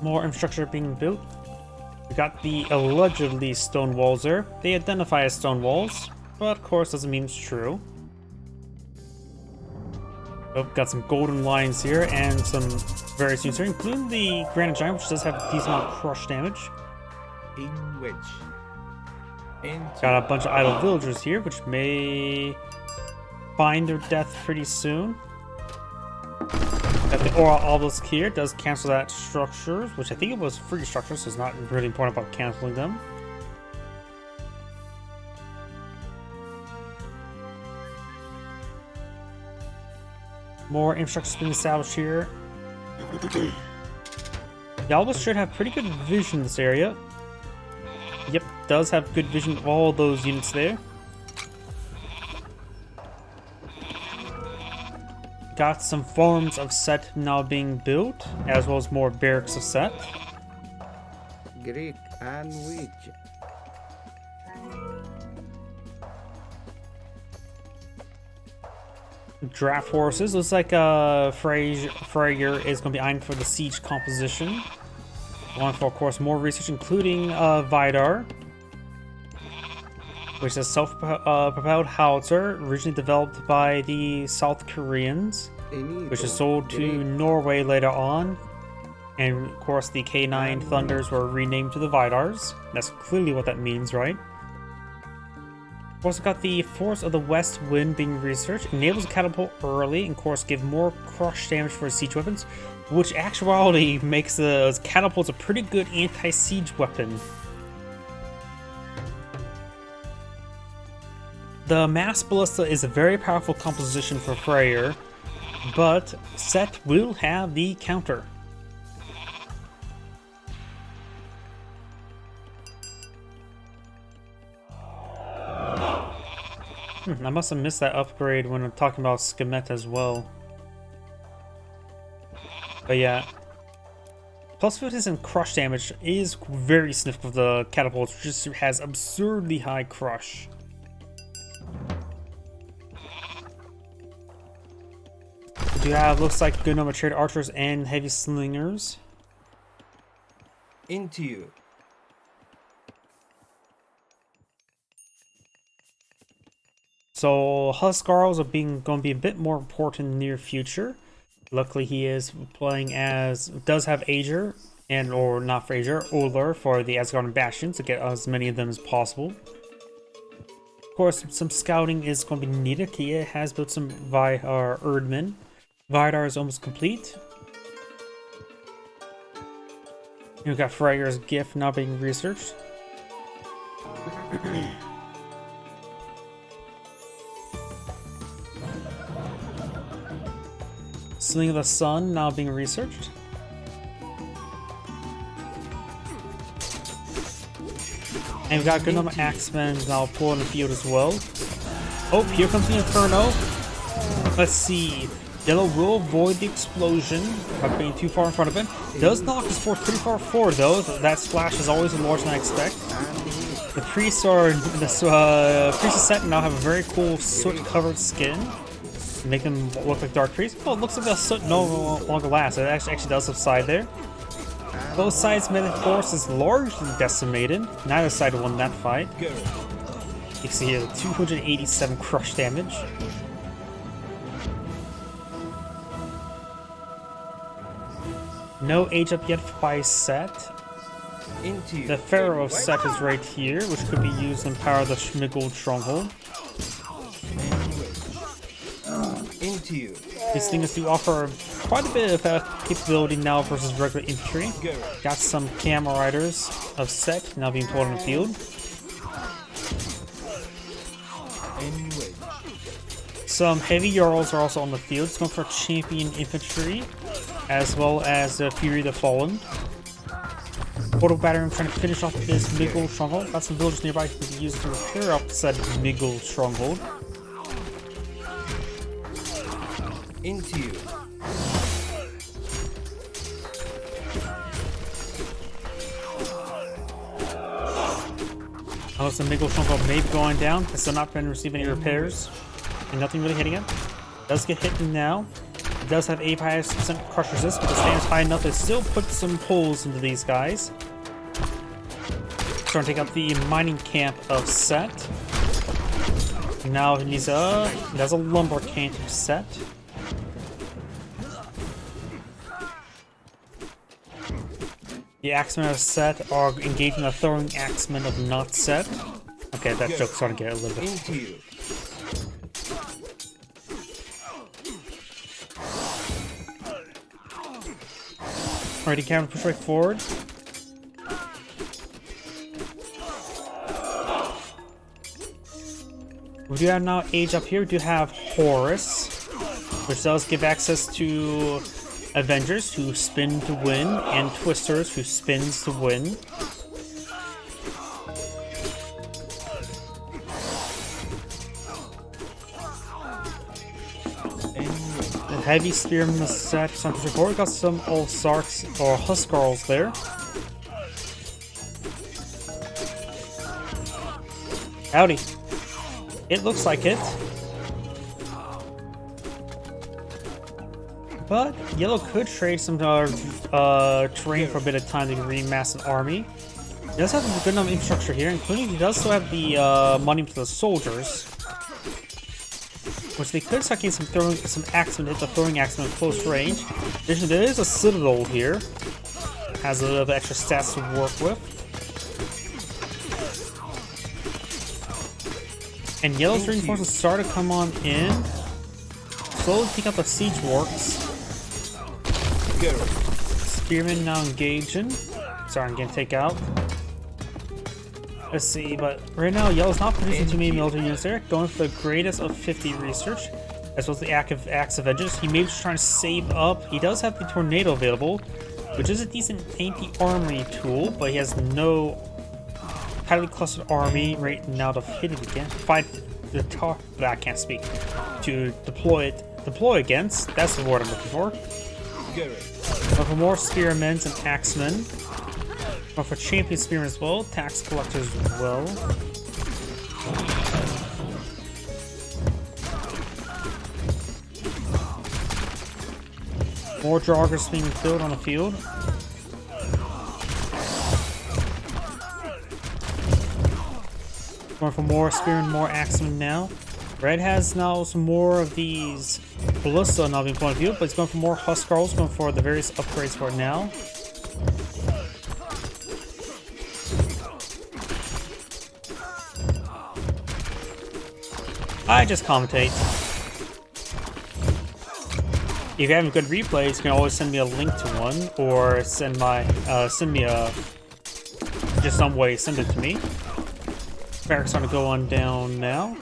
More infrastructure being built. We got the allegedly stone walls there. They identify as stone walls, but of course doesn't mean it's true. Oh, got some golden lions here and some various units here, including the granite giant, which does have a decent amount of crush damage. Got a bunch of idle villagers here, which may find their death pretty soon. Got the Aura Obelisk here, does cancel that structures, which I think it was free structures, so it's not really important about canceling them. More infrastructure being established here. The Obelisk should have pretty good vision in this area. Yep, does have good vision of all those units there. Got some farms of Set now being built, as well as more barracks of Set. Greek and Witch. Draft horses. Looks like Freyr is going to be eyeing for the siege composition. One for, of course, more research, including Vidar, which is a self-propelled howitzer originally developed by the South Koreans, which is sold to Norway later on. And of course, the K9 Thunders were renamed to the Vidars. That's clearly what that means, right? We also got the Force of the West Wind being researched. Enables a catapult early, and of course give more crush damage for siege weapons, which actuality makes the catapults a pretty good anti-siege weapon. The Mass Ballista is a very powerful composition for Freyr, but Set will have the counter. I must have missed that upgrade when I'm talking about Skemet as well. But yeah. Plus 50% crush damage is very significant for the catapult, which just has absurdly high crush. We do have, looks like, good number of trade archers and heavy slingers. Into you. So Huskarls are going to be a bit more important in the near future. Luckily, he is playing as, does have Aegir, and or not for Aegir, Ullr for the Asgardian Bastion to get as many of them as possible. Of course, some scouting is going to be needed. Kia has built some Erdmen. Vidar is almost complete. We've got Freyr's gift now being researched. Sling of the Sun now being researched. And we've got good number of Axemen now pulled in the field as well. Oh, here comes the Inferno. Let's see. Yellow will avoid the explosion by being too far in front of him. Does knock his force pretty far forward though. That splash is always larger than I expect. The priests are the priest of Set now have a very cool soot-covered skin. Make them look like dark priests. Oh, it looks like the soot no longer lasts. It actually does subside there. Both sides' melee force is largely decimated. Neither side won that fight. You can see here 287 crush damage. No age up yet by Set. The Pharaoh of Set is right here, which could be used to empower the Schmiggold Stronghold. Into you. These things do offer quite a bit of capability now versus regular infantry. Got some camel riders of Set now being pulled in the field. Some heavy Jarls are also on the field. It's going for champion infantry, as well as the Fury of the Fallen. Portal Battering trying to finish off this Miggle Stronghold. Got some villagers nearby who can be used to repair up said Miggle Stronghold. Into you. Oh, the Miggle Stronghold may be going down. It's still not been receiving any repairs. And nothing really hitting it. Does get hit now. It does have 85% crush resist, but it stands high enough to still put some holes into these guys. Trying to take out the mining camp of Set. Now he needs there's a lumber camp of Set. The Axemen of Set are engaging the throwing Axemen of not Set. Okay, that joke's starting to get a little bit. Into you. Alrighty, camera push right forward. We do have now Age up here. We do have Horus, which does give access to Avengers who spin to win, and Twisters who spins to win. The Heavy Spearman is set for some support. We got some old Sarks or Huskarls there. Howdy. It looks like it. But Yellow could trade some terrain for a bit of time to remass an army. He does have a good enough infrastructure here, including he does still have the money for the soldiers. Which they could start getting some axemen, hit the throwing axemen at close range. In addition, there is a citadel here. Has a little bit of extra stats to work with. And yellow's reinforcements start to come on in. Slowly take out the siege works. Go. Spearmen now engaging. Sorry, I'm getting take out. Let's see, but right now yellow's not producing too many military units there. Going for the greatest of 50 research, as well as the active Axe of Vengeance. He may be just trying to save up. He does have the Tornado available, which is a decent anti-armory tool, but he has no highly clustered army right now to hit it again. Fight the I can't speak. To deploy against. That's the word I'm looking for. But for more spearmen and axemen. But for champion spearmen as well, tax collectors as well. More joggers being killed on the field. Going for more spearmen, more axemen now. Red has now some more of these ballista now being put on the field, but he's going for more Huskarls, going for the various upgrades for it now. I just commentate. If you have a good replays, you can always send me a link to one, or send me a just some way, send it to me. Barracks starting to go on down now.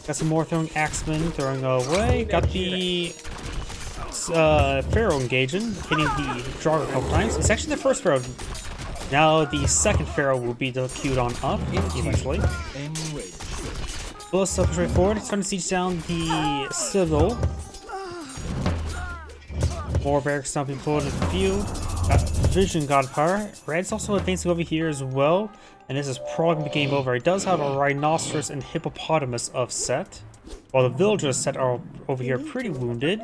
Got some more throwing axemen, throwing away. Got the Pharaoh engaging, hitting the Draugr a couple times. It's actually the first Pharaoh. Now the second Pharaoh will be queued on up eventually. Bullets up straight forward, starting to siege down the Citadel. More barracks now being pulled in the field. Vision God Power. Red's also advancing over here as well, and this is probably the game over. It does have a Rhinoceros and Hippopotamus of set, while the villagers set are over here pretty wounded.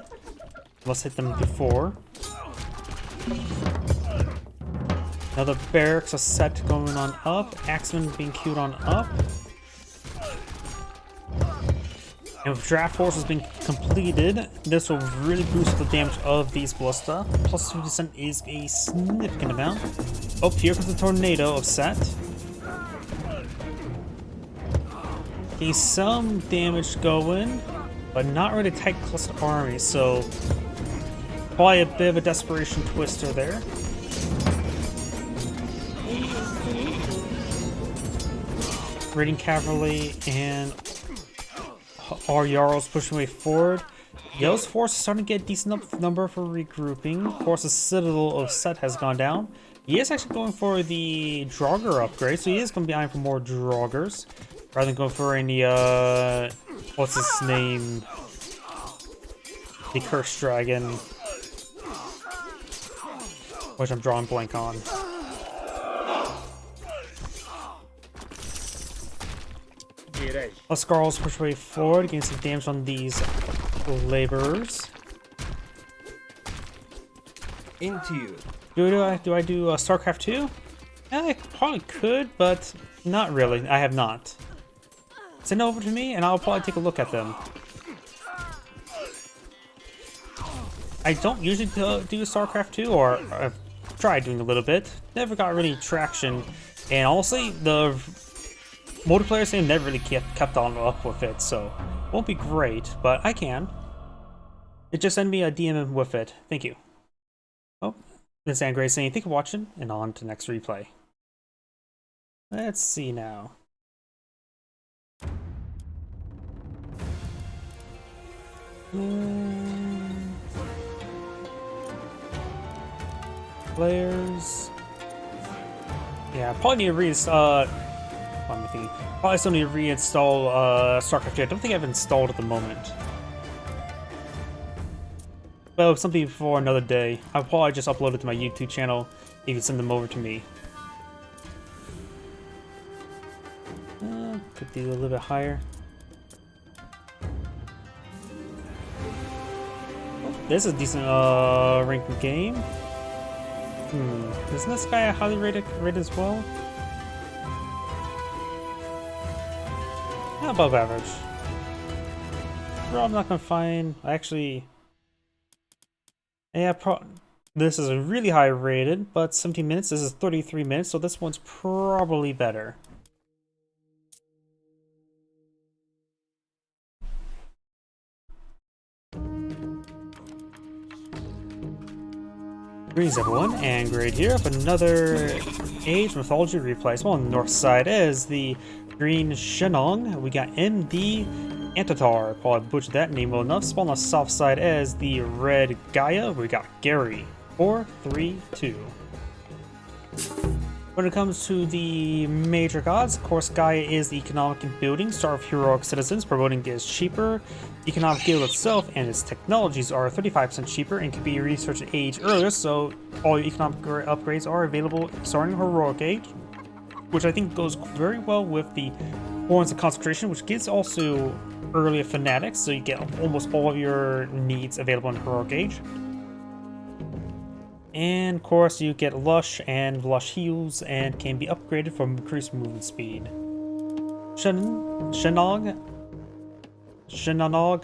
Must hit them before. Now the barracks are set going on up. Axemen being queued on up. And with draft forces being completed, this will really boost the damage of these ballista. Plus 2% is a significant amount. Oh, here comes the tornado of set. Getting some damage going, but not really tight clustered army, so probably a bit of a desperation twister there. Raiding cavalry and our Jarls pushing way forward. Yellow's force is starting to get a decent number for regrouping. Of course, the Citadel of Set has gone down. He is actually going for the Draugr upgrade, so he is going to be eyeing for more Draugrs rather than going for any, what's his name? The Cursed Dragon, which I'm drawing blank on. Huskarls push way forward, getting some damage on these laborers. Into you. Do I do StarCraft 2? I probably could, but not really. I have not. Send it over to me, and I'll probably take a look at them. I don't usually do StarCraft 2, or I've tried doing a little bit. Never got really traction, and honestly, the multiplayer game never really kept on up with it, so won't be great, but I can. It just send me a DM with it. Thank you. Oh, this is Andrea saying thank you for watching, and on to next replay. Let's see now. Players. Yeah, probably need to reinstall. I'm thinking. Probably still need to reinstall StarCraft 2. I don't think I've installed at the moment. Well, something for another day. I'll probably just upload it to my YouTube channel. You can send them over to me. Could do a little bit higher. This is a decent ranked game. Isn't this guy highly rated as well? Not above average. Well, I'm not gonna find. Actually, yeah, This is a really high rated, but 17 minutes. This is 33 minutes, so this one's probably better. Greetings everyone, and great here with another Age Mythology replay. So on the north side is the green Shenong. We got MD Antatar, probably butchered that name well enough. Spawn on the south side is the red Gaia. We got Gary. 432. When it comes to the major gods, of course, Gaia is the economic and building star of heroic citizens. Promoting is cheaper. The economic guild itself and its technologies are 35% cheaper and can be researched at age earlier, so all your economic upgrades are available starting heroic age, which I think goes very well with the Horns of Concentration, which gives also earlier fanatics, so you get almost all of your needs available in heroic age. And of course, you get Lush and Lush heals and can be upgraded for increased movement speed. Shenog, I don't know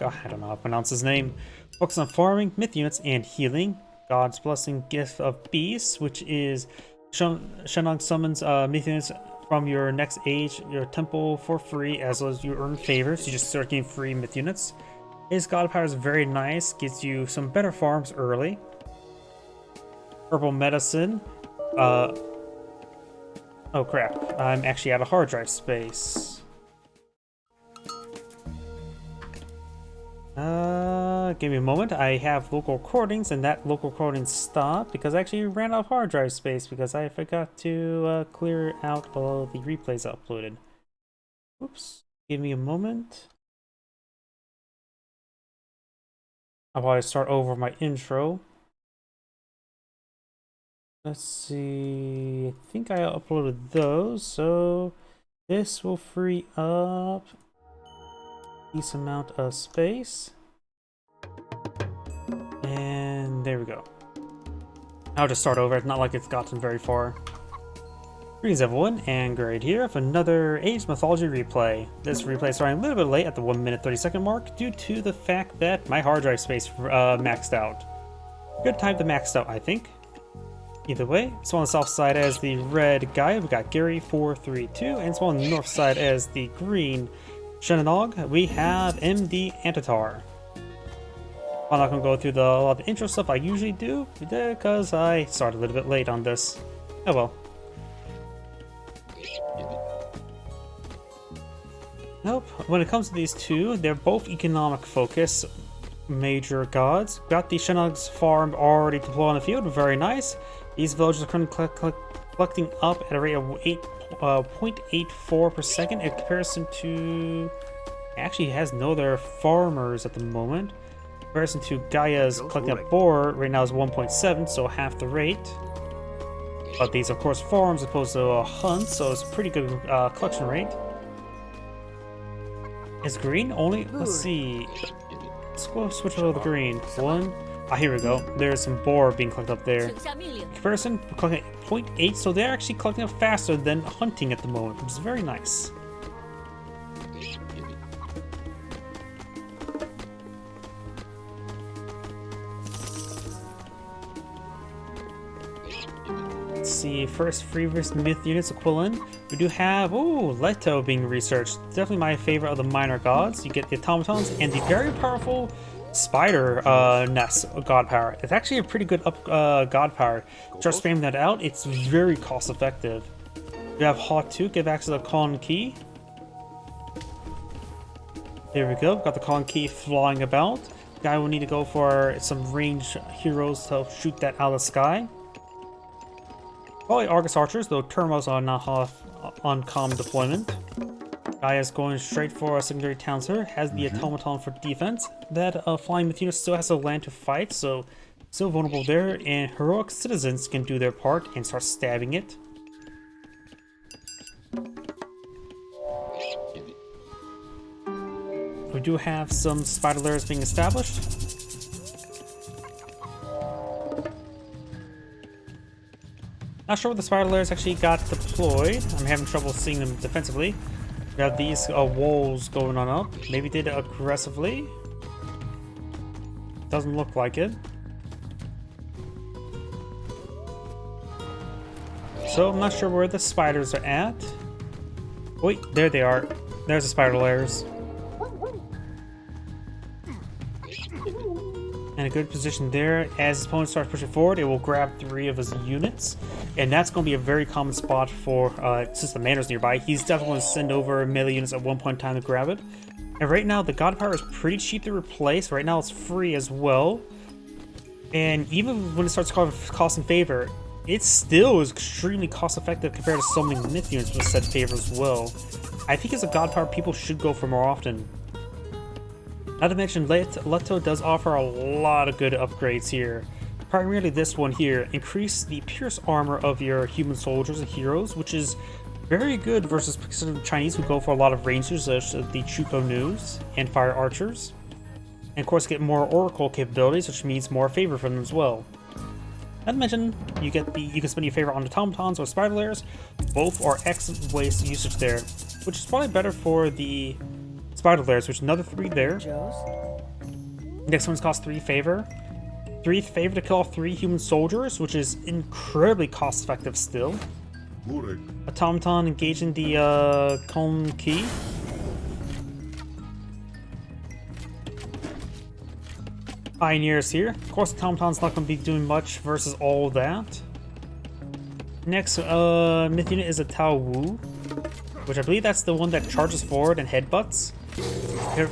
how to pronounce his name. Focus on farming, myth units, and healing. God's Blessing Gift of Beasts, which is Shenog summons myth units from your next age, your temple for free, as well as you earn favors. You just start getting free myth units. His God Power is very nice, gives you some better farms early. Herbal medicine. Oh crap, I'm actually out of hard drive space. Give me a moment. I have local recordings, and that local recording stopped because I actually ran out of hard drive space because I forgot to clear out all the replays I uploaded. Oops. Give me a moment. I'll probably start over my intro. Let's see, I think I uploaded those, so this will free up a decent amount of space. And there we go. I'll just start over, it's not like it's gotten very far. Greetings everyone, and Grade here with another Age Mythology replay. This replay is starting a little bit late at the 1 minute 30 second mark due to the fact that my hard drive space maxed out. Good time to max out, I think. Either way, so on the south side as the red Gaia, we got Gary 432, and so on the north side as the green Shenog, we have MD Antatar. I'm not going to go through a lot of the intro stuff I usually do, because I started a little bit late on this. Oh well. Nope, when it comes to these two, they're both economic focus major gods. Got the Shenog's farm already deployed on the field, very nice. These villages are currently collecting up at a rate of 0.84 per second in comparison to... Actually has no other farmers at the moment. In comparison to Gaia's collecting up boar, right now is 1.7, so half the rate. But these, of course, farms as opposed to a hunt, so it's a pretty good collection rate. Is green only? Let's see. Let's go switch over to the green. One. Ah, here we go. There's some boar being collected up there. In comparison, we're collecting at 0.8, so they're actually collecting up faster than hunting at the moment, which is very nice. Let's see, first free myth units equivalent. We do have, Leto being researched. Definitely my favorite of the minor gods. You get the automatons and the very powerful spider nest god power. It's actually a pretty good god power. Start spamming that out, it's very cost effective. We have Hawk 2, give access to the Con Key. There we go, got the Con Key flying about. Guy will need to go for some ranged heroes to help shoot that out of the sky. Probably Argus archers, though Termos are not on comm deployment. Guy is going straight for a secondary town center, has the automaton for defense. That flying myth unit still has to land to fight, so still vulnerable there, and heroic citizens can do their part and start stabbing it. We do have some spider lairs being established. Not sure what the spider lairs actually got deployed. I'm having trouble seeing them defensively. We have these walls going on up. Maybe did it aggressively. Doesn't look like it. So I'm not sure where the spiders are at. Wait, there they are. There's the spider lairs. In a good position there. As his opponent starts pushing forward, it will grab 3 of his units. And that's going to be a very common spot for, since the manor's nearby, he's definitely going to send over melee units at one point in time to grab it. And right now, the God Power is pretty cheap to replace. Right now, it's free as well. And even when it starts costing favor, it still is extremely cost-effective compared to so many myth units with said favor as well. I think as a God Power, people should go for more often. Not to mention, Leto does offer a lot of good upgrades here. Primarily this one here, increase the pierce armor of your human soldiers and heroes, which is very good versus some Chinese who go for a lot of rangers, such as the Chuko News and Fire Archers. And of course get more Oracle capabilities, which means more favor from them as well. Not to mention, you can spend your favor on automatons or spider lairs. Both are excellent ways to usage there, which is probably better for the spider lairs, which is another 3 there. Next one's cost 3 favor. 3 favor to kill off 3 human soldiers, which is incredibly cost effective still. Automaton engaging the Kolm key. Pioneers here. Of course, Automaton's not going to be doing much versus all that. Next myth unit is a Tao Wu, which I believe that's the one that charges forward and headbutts.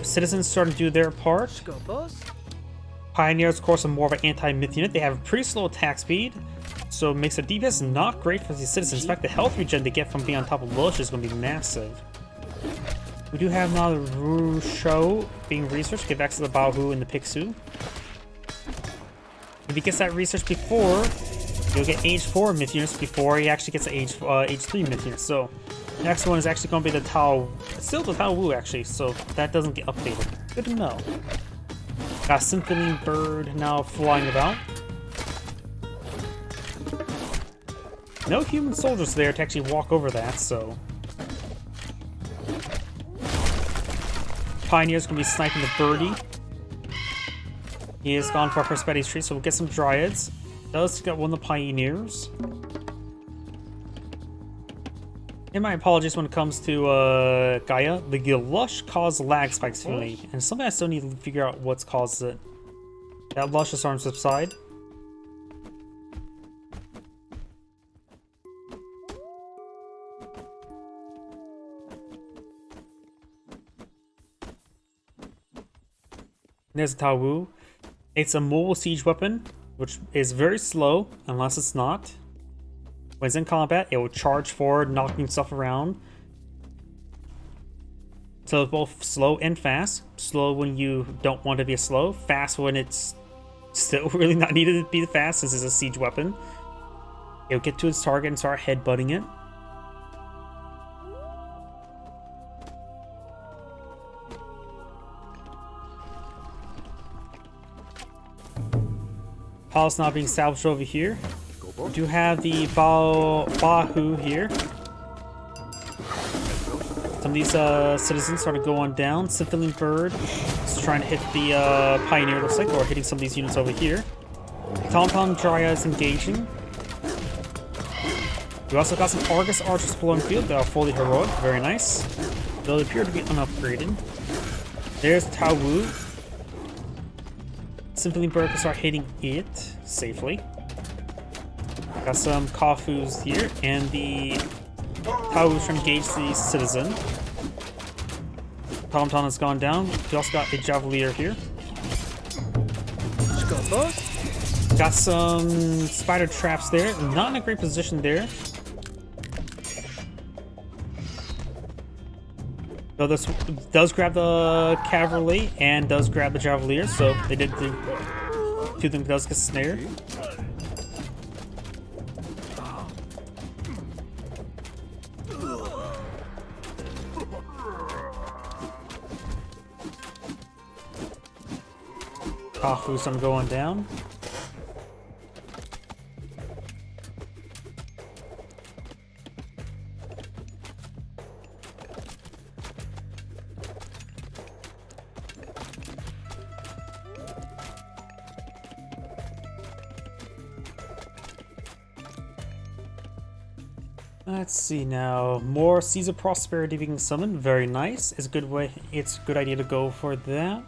Citizens starting to do their part. Pioneers, of course, are more of an anti-myth unit. They have a pretty slow attack speed, so it makes their DPS not great for the citizens. In fact, the health regen they get from being on top of Lush is going to be massive. We do have now the Rusho being researched. Get back to the Baohu and the Pixu. If he gets that research before, he'll get age 4 myth units before he actually gets the age 3 myth units. So the next one is actually going to be the Tao, still the Tao Wu actually, so that doesn't get updated. Good to know. Got Symphony Bird now flying about. No human soldiers there to actually walk over that, so Pioneer's gonna be sniping the birdie. He has gone for Perspectives tree, so we'll get some Dryads. Does get one of the Pioneers. And my apologies when it comes to Gaia. The Lush caused lag spikes for me, and something I still need to figure out what's caused it. That Lush is starting to subside. There's a Tao Wu. It's a mobile siege weapon, which is very slow, unless it's not. When it's in combat, it will charge forward, knocking stuff around. So it's both slow and fast. Slow when you don't want to be slow. Fast when it's still really not needed to be fast, since it's a siege weapon. It'll get to its target and start headbutting it. Palace now being salvaged over here. We do have the Bahu here. Some of these citizens starting to go on down. Symphony Bird is trying to hit the Pioneer, looks like, or hitting some of these units over here. Tom Dryad is engaging. We also got some Argus Archers blowing field that are fully heroic, very nice. They'll appear to be unupgraded. There's Tao Wu. Symphony Bird can start hitting it safely. Got some Kafus here, and the Tao Wu's trying to engage the citizen. Tom has gone down. We also got a Javelier here. Got some spider traps there. Not in a great position there. So this does grab the cavalry and does grab the Javelier, so they did do two things. Does get snared. Kafu's going down. Let's see now. More Seas of Prosperity being summoned. Very nice. It's a good way. It's a good idea to go for that.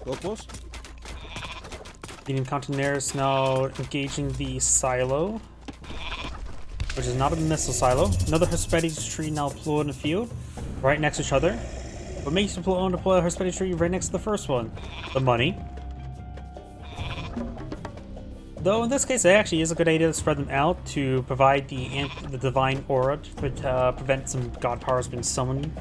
Go close. Meeting Contineris now engaging the silo, which is not a missile silo. Another Hesperides tree now deployed in the field, right next to each other. What makes you deploy a Hesperides tree right next to the first one? The money. Though in this case, it actually is a good idea to spread them out to provide the divine aura to prevent some god powers being summoned.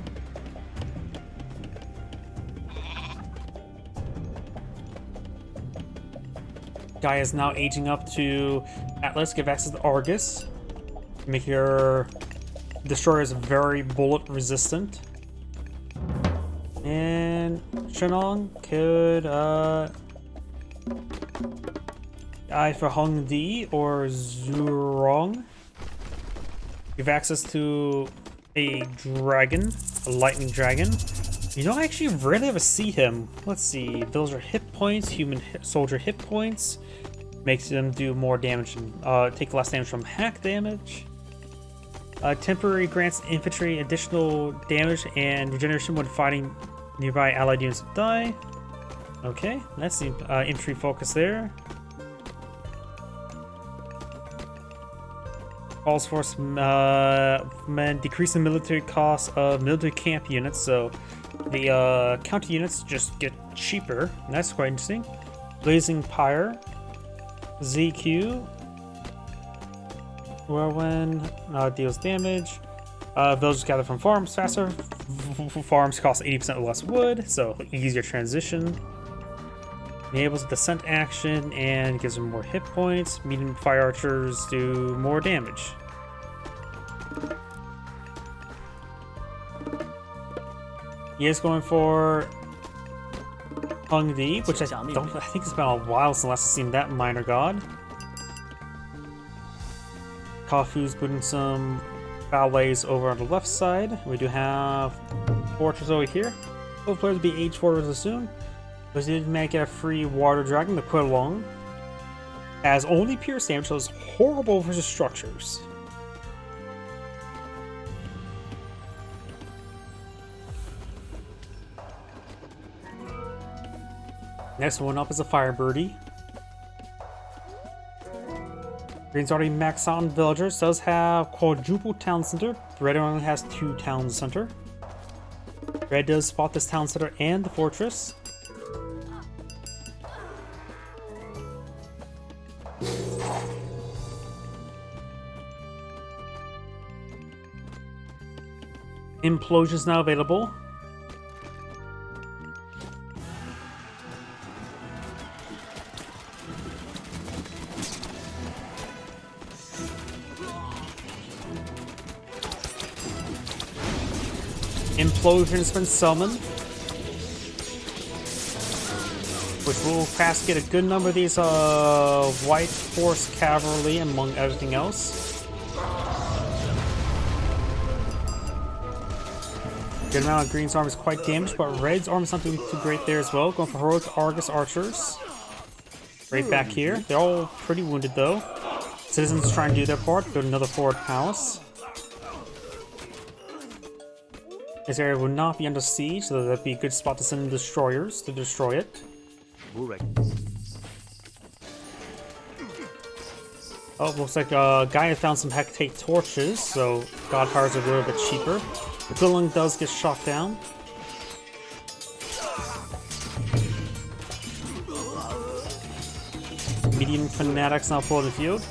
Guy is now aging up to Atlas, give access to Argus. Make your destroyers very bullet resistant. And Shenong could either Hung Di or Zurong. Give access to a dragon, a lightning dragon. You don't actually rarely ever see him. Let's see, those are hit points, soldier hit points. Makes them do more damage, take less damage from hack damage. Temporary grants infantry additional damage and regeneration when fighting nearby allied units that die. Okay, that's the infantry focus there. Calls for some decrease the military costs of military camp units, so the counter units just get cheaper. That's quite interesting. Blazing Pyre, ZQ, Whirlwind deals damage. Villagers gather from farms faster. Farms cost 80% less wood, so easier transition. Enables descent action and gives them more hit points. Medium fire archers do more damage. He is going for Hung Di, which I think it's been a while since last I've seen that minor god. Kafu's putting some ballets over on the left side. We do have fortress over here. Both players will be age fortresses soon. But did make a free water dragon to put along. As only pierce damage, so it's horrible versus structures. Next one up is a fire birdie. Green's already maxed out on villagers. Does have quadruple town center. Red only has 2 town center. Red does spot this town center and the fortress. Implosion is now available. Implosion has been summoned, which will fast get a good number of these White Force Cavalry among everything else. Good amount of Green's arm is quite damaged, but Red's arm is not doing too great there as well. Going for heroic Argus archers. Right back here. They're all pretty wounded though. Citizens trying to do their part. Go to another forward palace. This area will not be under siege, so that'd be a good spot to send destroyers to destroy it. Oh, looks like Guy has found some Hecate torches, so god powers are a little bit cheaper. The building does get shot down. Medium fanatics now pull the field.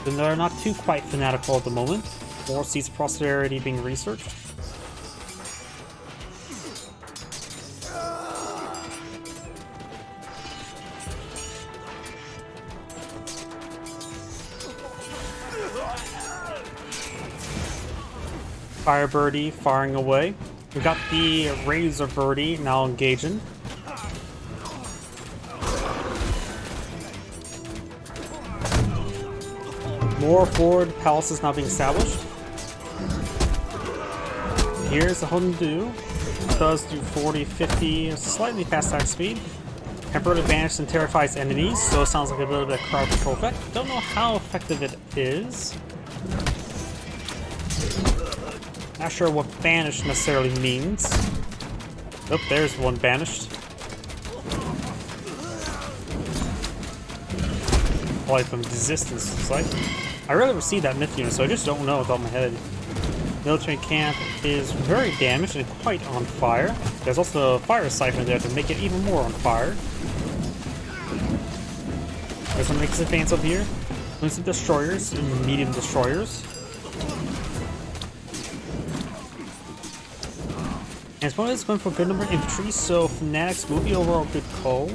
Then they're not too quite fanatical at the moment. More Seas of Prosperity being researched. Fire Birdie firing away. We got the Razor Birdie now engaging. More forward palaces now being established. Here's the Hondu. Does do 40, 50, slightly fast attack speed. Temporarily banishes and terrifies enemies, so it sounds like a little bit of crowd control effect. Don't know how effective it is. Not sure what banish necessarily means. Oh, there's one banished. Probably from resistance, it's like. I rarely see that myth unit, so I just don't know off the top of my head. Military camp is very damaged and quite on fire. There's also a fire siphon there to make it even more on fire. There's one makes advance up here. Doing some destroyers and medium destroyers. And it's one of going for a good number of infantry, so fanatics will be overall a good call.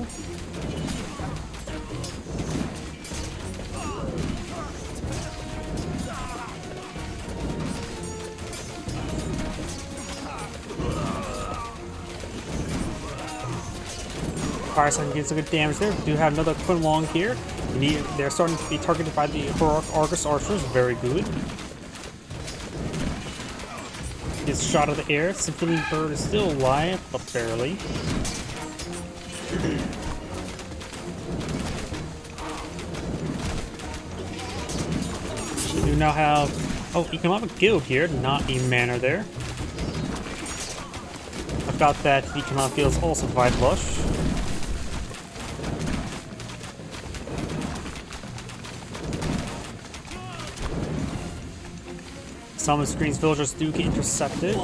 Fire Sign gets a good damage there. We do have another Quinlong here. They're starting to be targeted by the heroic Argus archers. Very good. Gets shot out of the air. Symphony Bird is still alive, but barely. We do now have... Oh, Economic Guild here, not a manor there. I've got that the Economic Guild is also Vibe Lush. Some of the screen's villagers do get intercepted.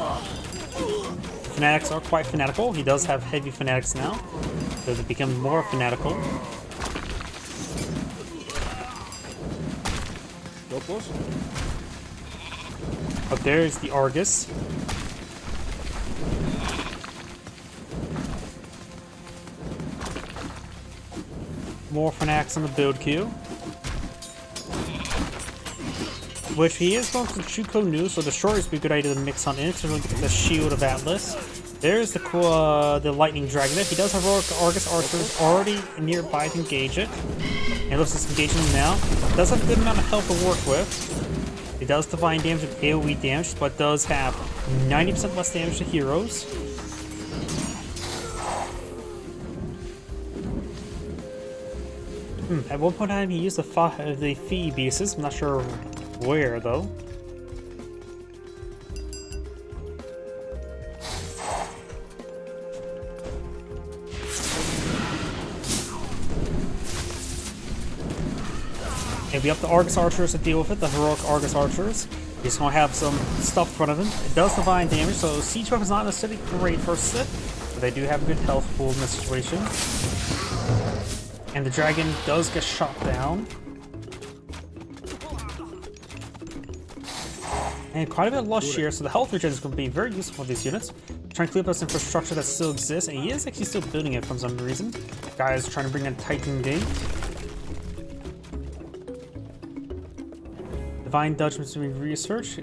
Fanatics are quite fanatical. He does have heavy fanatics now, so they become more fanatical. Go close. But there's the Argus. More fanatics on the build queue. Which he is going to Chuko Nu, so Destroyers would be a good idea to mix on in, so the Shield of Atlas. There's the Lightning Dragon there. He does have Argus Archers already nearby to engage it. And looks like it's engaging them now. Does have a good amount of health to work with. It does divine damage and AoE damage, but does have 90% less damage to heroes. At one point in time, he used the Phoebus. I'm not sure where, though. And we have the Argus Archers to deal with it, the heroic Argus Archers. He's going to have some stuff in front of him. It does divine damage, so Siege Weapon's not necessarily great for Sith, but they do have a good health pool in this situation. And the dragon does get shot down. And quite a bit of lush here, so the health regen is going to be very useful for these units. Trying to clear up this infrastructure that still exists, and he is actually still building it for some reason. Guy is trying to bring in Titan Gate. Divine Judgments to be researched.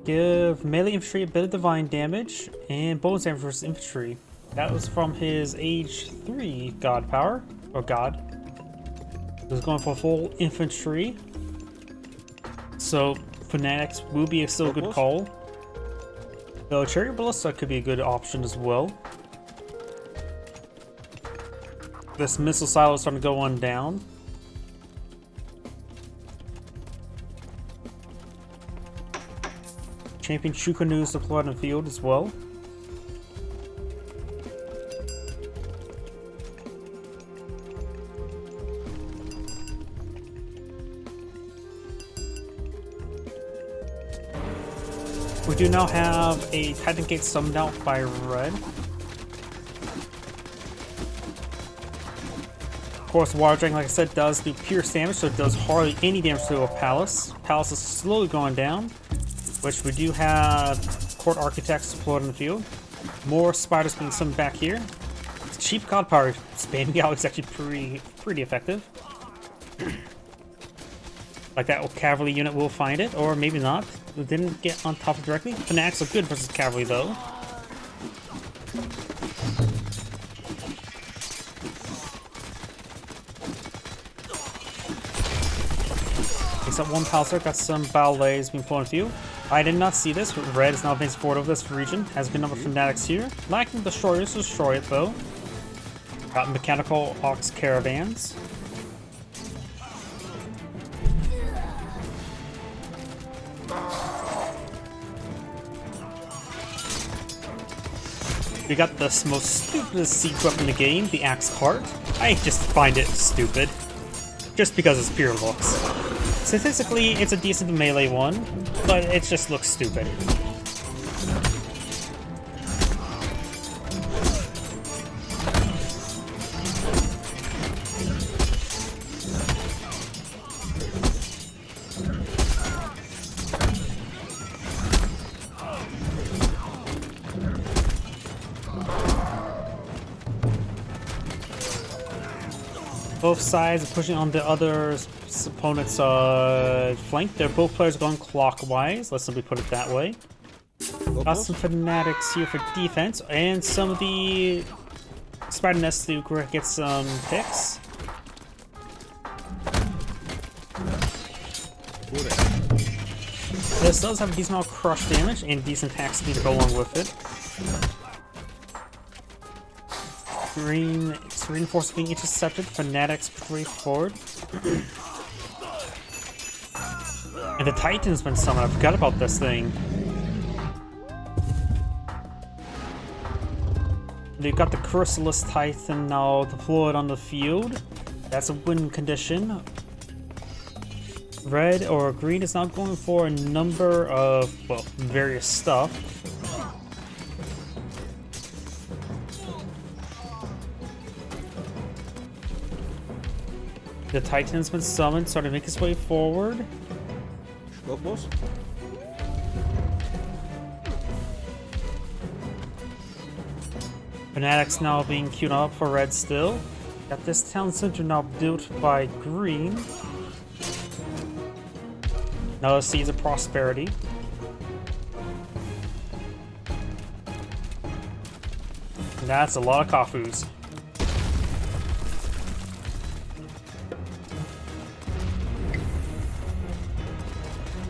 Give melee infantry a bit of divine damage, and bonus damage versus infantry. That was from his Age 3 God Power, or God. He was going for full infantry. So, Fanatics will be still a good call. Though Cherry Ballista could be a good option as well. This missile silo is starting to go on down. Champion Shukanu is deployed on the field as well. We do now have a Titan Gate summoned out by Red. Of course, Water Dragon, like I said, does do pierce damage, so it does hardly any damage to a Palace. Palace is slowly going down, which we do have Court Architects deployed in the field. More spiders being summoned back here. Cheap God Power spamming out is actually pretty effective. Like that cavalry unit will find it, or maybe not. It didn't get on top of it directly. Fanatics are good versus cavalry though. Except one Palacer got some ballets being flown in field. I did not see this. Red is now advancing forward over this region. Has a good number of fanatics here. Lacking destroyers to destroy it though. Got mechanical ox caravans. We got the most stupidest siege weapon in the game, the axe cart. I just find it stupid. Just because it's pure looks. Statistically, it's a decent melee one, but it just looks stupid. Both sides are pushing on the other opponent's flank. They're both players going clockwise. Let's simply put it that way. Got some fanatics here for defense, and some of the spider nests to get some picks. This does have a decent amount of crush damage and decent attack speed to go along with it. Green reinforced being intercepted. Fanatics way forward. And the Titan's been summoned. I forgot about this thing. They've got the Chrysalis Titan now deployed on the field. That's a win condition. Red or green is now going for a number of, well, various stuff. The Titan's been summoned, starting to make his way forward. Fanatics now being queued up for red still. Got this town center now built by green. Another Seeds of Prosperity. And that's a lot of Kafus.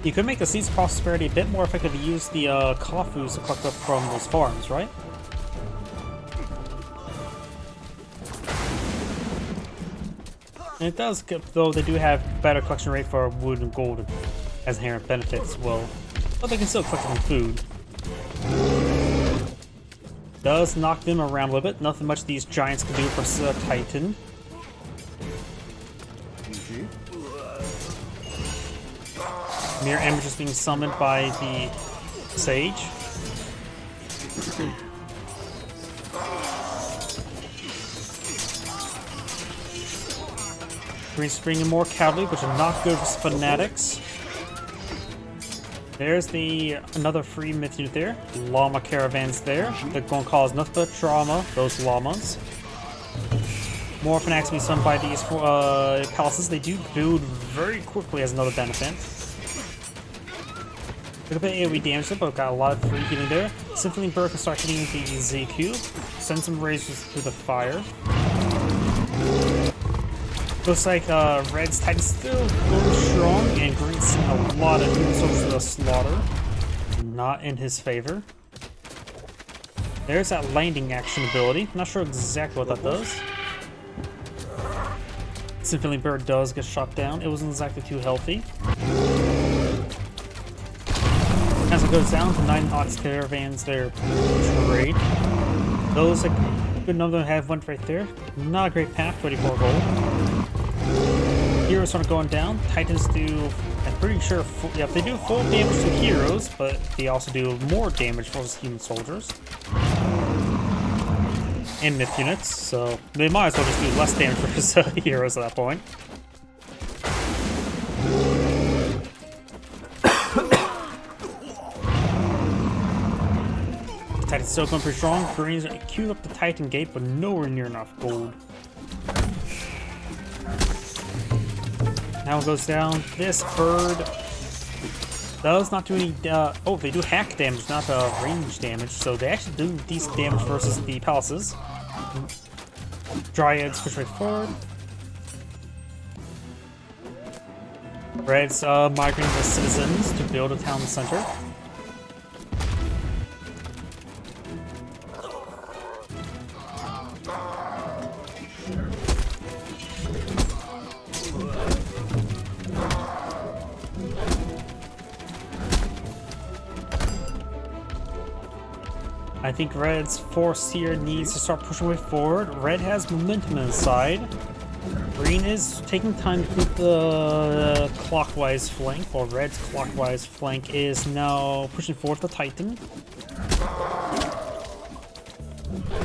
You could make the Seeds of Prosperity a bit more effective to use the Kafus to collect up from those farms, right? And it does, though they do have better collection rate for wood and gold as inherent benefits as well. But they can still collect some food. Does knock them around a little bit. Nothing much these giants can do versus a Titan. Mirror Image is being summoned by the Sage. Green Spring and more cavalry, which are not good for fanatics. There's another free myth unit there. Llama caravans there. They're going to cause nothing but drama, those llamas. More fanatics being summoned by these palaces. They do build very quickly as another benefit. Look a bit AoE damage, but got a lot of free healing there. Symphony Bird can start hitting the ZQ. Send some razors through the fire. Looks like Red's Titan's still going strong, and Green's seeing a lot of human soldiers to the slaughter. Not in his favor. There's that landing action ability. Not sure exactly what that does. Symphony Bird does get shot down. It wasn't exactly too healthy. As it goes down to 9 Ox Caravans, their trade. Those, a good number of them have one right there. Not a great path, 24 gold. Heroes are going down. Titans do, I'm pretty sure, they do full damage to heroes, but they also do more damage versus human soldiers. And myth units, so they might as well just do less damage versus heroes at that point. Titan's still going pretty strong. Greens are queued up the Titan gate, but nowhere near enough gold. Now it goes down. This bird does not do any. Oh, they do hack damage, not range damage. So they actually do decent damage versus the palaces. Dryads push right forward. Red's migrating the citizens to build a town center. I think Red's force here needs to start pushing way forward. Red has momentum on his side. Green is taking time to put the clockwise flank, while Red's clockwise flank is now pushing forward the Titan.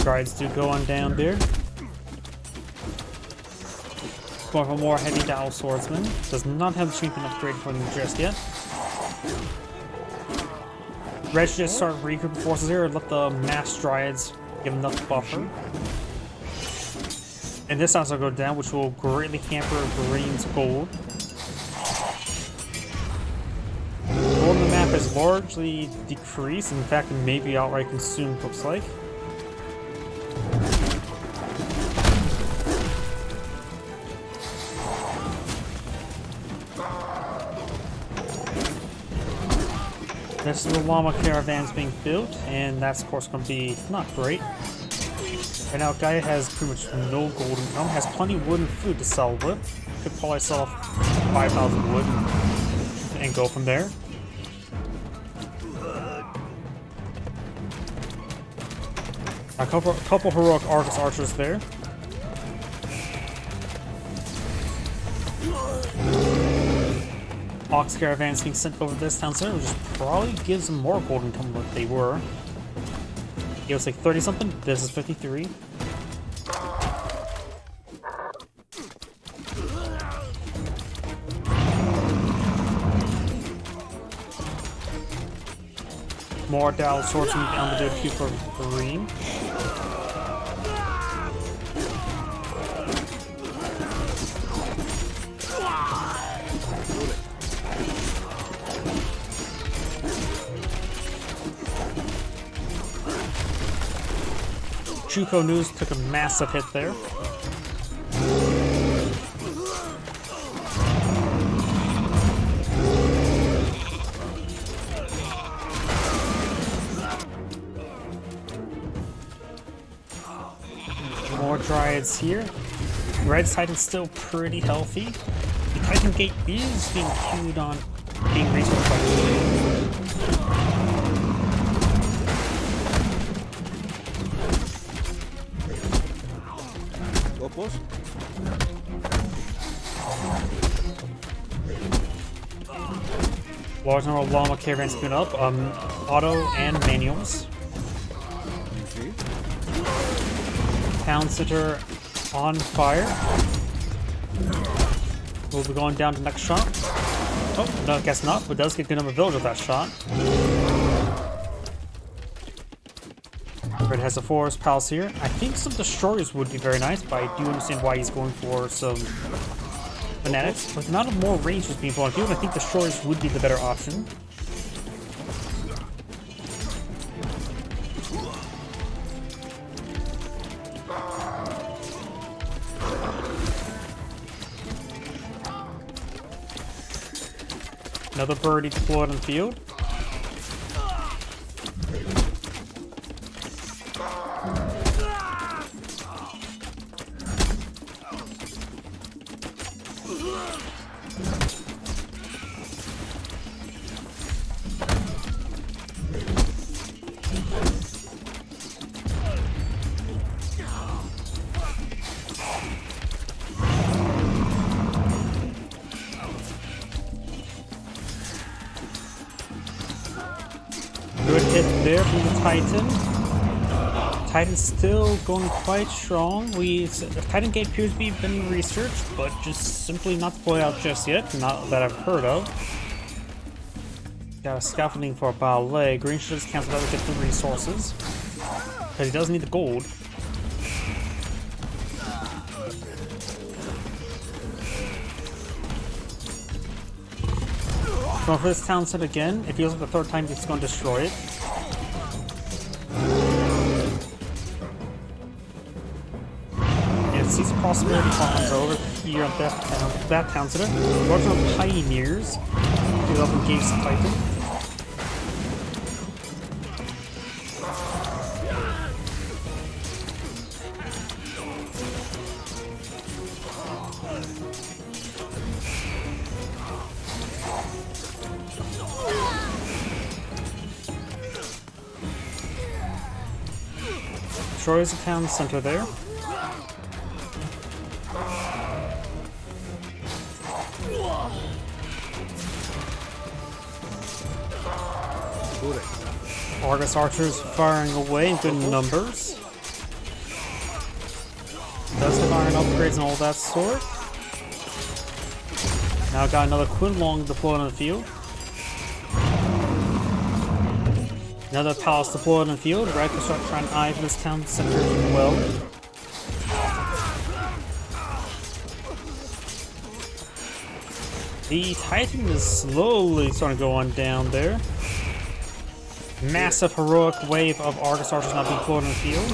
Guards do go on down there. Going for more heavy Dowel Swordsman. Does not have the strength enough upgrade for them just yet. Red should just start regrouping forces here and let the mass Dryads give enough buffer. And this also go down, which will greatly hamper Green's gold. Gold on the map is largely decreased. In fact, it may be outright consumed, looks like. This is the llama caravans being built, and that's of course going to be not great. Right now, Gaia has pretty much no gold income, has plenty of wood and food to sell with. Could probably sell 5,000 wood and go from there. A couple heroic Argus archers there. Ox caravans being sent over this town center, which probably gives them more gold income than what they were. It was like 30 something, this is 53. More Dowel Swordsman down to do a few for Green. Juko News took a massive hit there. More Dryads here. Red's Titan's still pretty healthy. The Titan Gate is being queued on being resourced by Post. Large number of llama caravans spin up, auto and manuals. Okay. Town center on fire. We'll be going down to next shot. Oh, no, I guess not, but does get good number of village with that shot. Red has a forest palace here. I think some destroyers would be very nice, but I do understand why he's going for some fanatics. With the amount of more rangers being brought field, I think destroyers would be the better option. Another birdie deployed on the field. Good hit there from the Titan. Titan's still going quite strong. The Titan Gate appears to be been researched, but just simply not deployed out just yet, not that I've heard of. Got a scaffolding for a ballet. Green should just cancel that to get the resources, because he does need the gold. Going for this town set again. It feels like the third time he's going to destroy it. And sees prosperity farms over here on that town set. Large number of pioneers. He's up engaged the Titan. destroys the town center there. Argus archers firing away in good numbers. Does have iron upgrades and all that sort. Now got another Quinlong deployed on the field. Another palace deployed on the field. Red can start trying to eye for this town center as well. The Titan is slowly starting to go on down there. Massive heroic wave of Argus archers now being deployed on the field.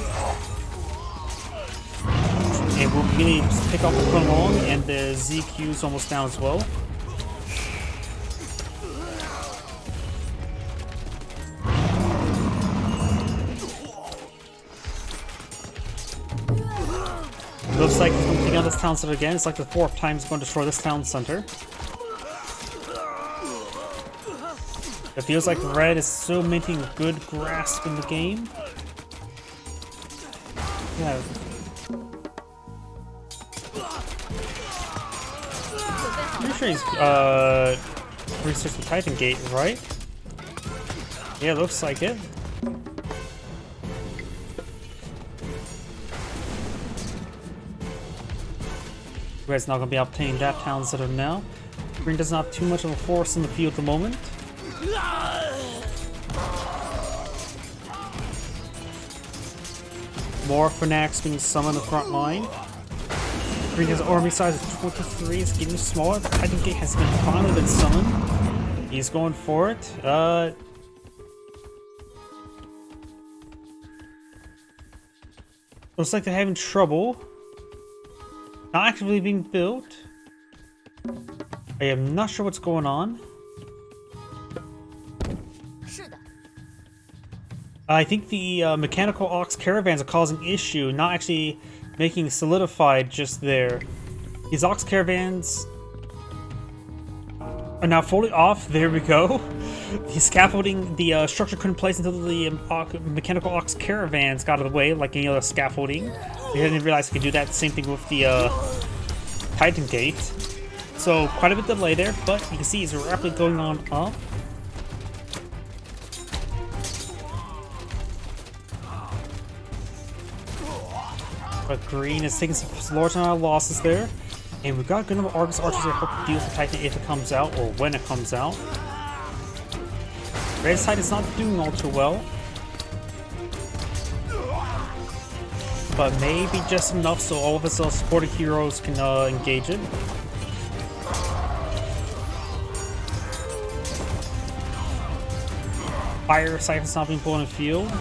And we're beginning to pick up the Quinlong, and the ZQ is almost down as well. Looks like he's going to take out this town center again. It's like the 4th time he's going to destroy this town center. It feels like Red is still maintaining a good grasp in the game. Yeah. Pretty sure he's researched the Titan Gate, right? Yeah, looks like it. Red's not going to be obtaining that town center now. Green doesn't have too much of a force in the field at the moment. More Fanatics being summoned in the front line. Green has army size of 23, it's getting smaller. The Titan Gate has finally been summoned. He's going for it. Looks like they're having trouble. Not actively being built. I am not sure what's going on. I think the mechanical ox caravans are causing issue, not actually making solidified just there. These ox caravans are now fully off. There we go. The scaffolding, the structure couldn't place until the mechanical ox caravans got out of the way, like any other scaffolding. They didn't realize they could do that. Same thing with the Titan Gate. So quite a bit delay there, but you can see it's rapidly going on up. But Green is taking some large amount of losses there. And we've got a good number of Argus archers that help deal with the Titan if it comes out, or when it comes out. Red's Titan's not doing all too well. But maybe just enough so all of his supporting heroes can engage it. Fire Siphon's not being pulled in the field.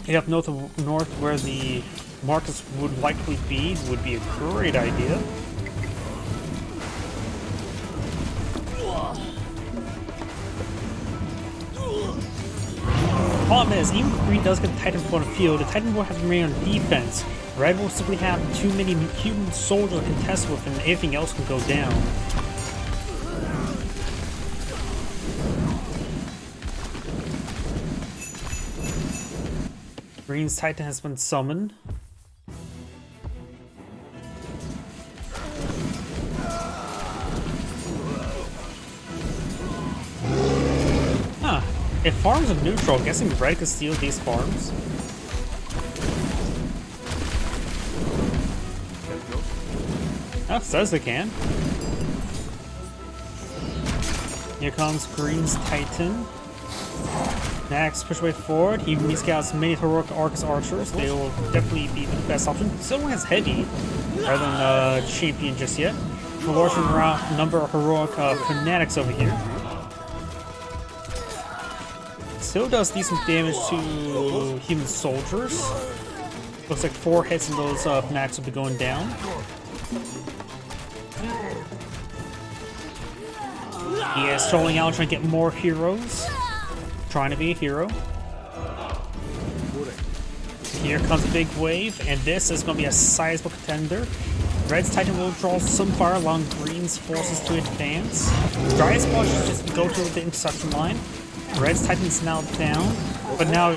Head up north where the markets would likely be would be a great idea. Problem is, even if Green does get the Titan on the field, the Titan will have to remain on defense. Red will simply have too many human soldiers to contest with, and anything else can go down. Green's Titan has been summoned. Huh. If farms are neutral, I'm guessing Red could steal these farms. Oh, says they can. Here comes Green's Titan. Next, push way forward. He's got as many heroic Argus archers. They will definitely be the best option. Still only has heavy rather than champion just yet. A large number of heroic fanatics over here. Still does decent damage to human soldiers. Looks like 4 hits and those fanatics will be going down. He is trolling out trying to get more heroes. Trying to be a hero. Here comes a big wave, and this is going to be a sizable contender. Red's Titan will draw some fire, allowing Green's forces to advance. Dryas Ball should just go to the interception line. Red's Titan is now down, but now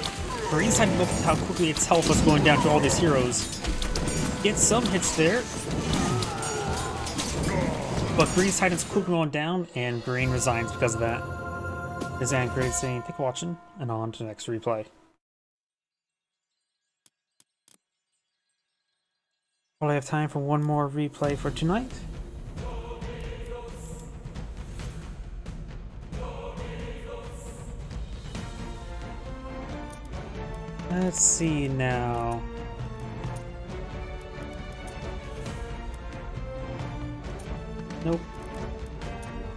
Green's Titan, look at how quickly its health was going down to all these heroes. Gets some hits there, but Green's Titan's quickly going down, and Green resigns because of that. This is Anchorage saying, thank you for watching, and on to the next replay. Probably have time for one more replay for tonight. Let's see now. Nope.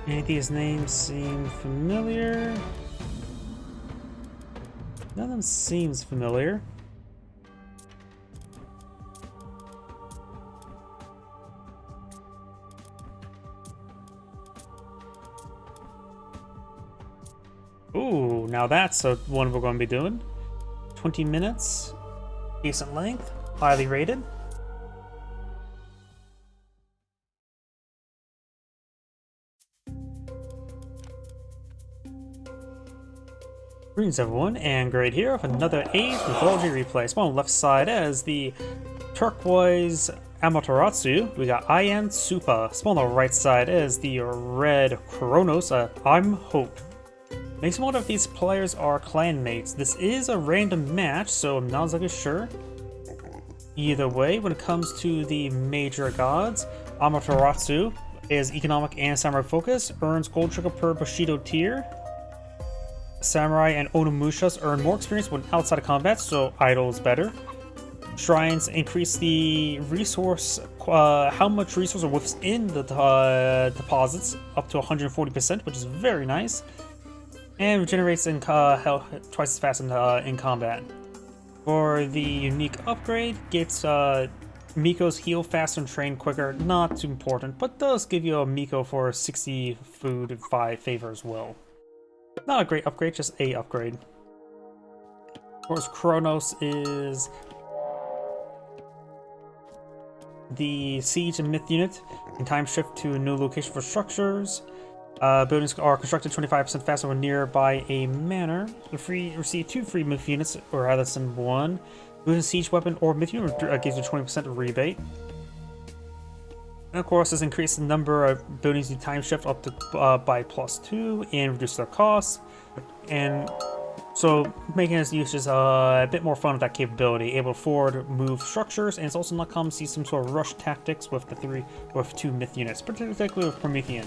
Any of these names seem familiar? None of them seems familiar. Ooh, now that's one we're going to be doing. 20 minutes, decent length, highly rated. Greetings everyone, and great here with another Age Mythology replay. Spawn on the left side as the turquoise Amaterasu, we got Ian Supa. Spawn on the right side as the red Kronos, I'm Hope. Makes me wonder if these players are clan mates. This is a random match, so I'm not exactly sure. Either way, when it comes to the major gods, Amaterasu is economic and samurai focus, earns gold trigger per Bushido tier. Samurai and Onimushas earn more experience when outside of combat, so idle is better. Shrines increase the resource, how much resource are within the deposits, up to 140%, which is very nice. And regenerates in health twice as fast in combat. For the unique upgrade, gets Miko's heal faster and train quicker. Not too important, but does give you a Miko for 60 food 5 favor as well. Not a great upgrade, just a upgrade. Of course, Kronos is the Siege and Myth unit. Can time shift to a new location for structures. Buildings are constructed 25% faster when nearby a manor. Receive 2 free myth units, or rather than 1. Losing siege weapon or myth unit gives you 20% rebate. And of course, this increases the number of buildings you time shift up to by +2 and reduce their costs. And so making its usage a bit more fun with that capability. Able to forward move structures, and it's also not common to see some sort of rush tactics with 2 myth units, particularly with Promethean.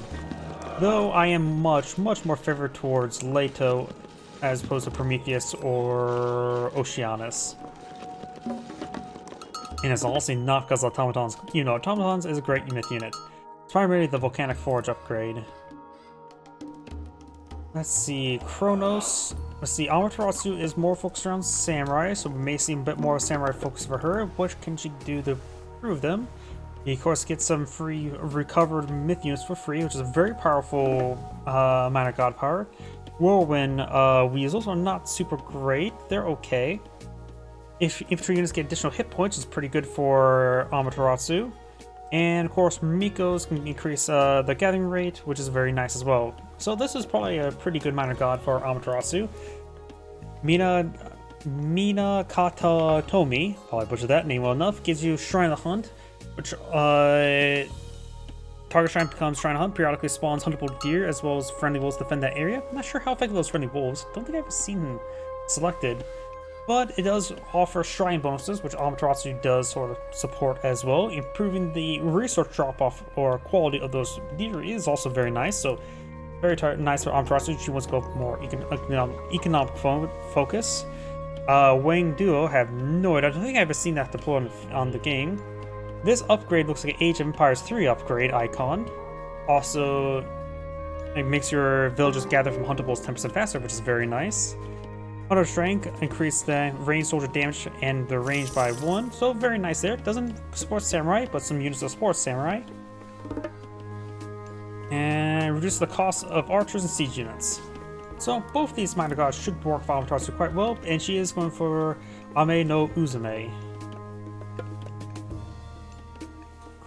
Though I am much more favored towards Leto as opposed to Prometheus or Oceanus. And it's also not because of automatons. You know, automatons is a great myth unit. It's primarily the Volcanic Forge upgrade. Let's see, Kronos. Let's see, Amaterasu is more focused around samurai, so we may see a bit more samurai focus for her. What can she do to improve them? You, of course, get some free recovered myth units for free, which is a very powerful amount of god power. Whirlwind weasels are not super great. They're okay. If infantry units get additional hit points, it's pretty good for Amaterasu. And, of course, Miko's can increase the gathering rate, which is very nice as well. So this is probably a pretty good amount of god for Amaterasu. Mina Kata Tomi, probably butchered that name well enough, gives you Shrine of the Hunt, which target shrine becomes Shrine of Hunt, periodically spawns huntable deer as well as friendly wolves to defend that area. I'm not sure how effective those friendly wolves. Don't think I've ever seen them selected. But it does offer shrine bonuses, which Amaterasu does sort of support as well. Improving the resource drop-off or quality of those deer is also very nice. So very nice for Amaterasu. She wants to go more economic focus. Wang Duo, have no idea. I don't think I've ever seen that deployed on the game. This upgrade looks like an Age of Empires 3 upgrade icon. Also, it makes your villagers gather from huntables 10% faster, which is very nice. Hunter Strength, increase the ranged soldier damage and the range by 1, so very nice there. Doesn't support Samurai, but some units that support Samurai. And reduce the cost of archers and siege units. So both these minor gods should work for Amaterasu quite well, and she is going for Ame no Uzume.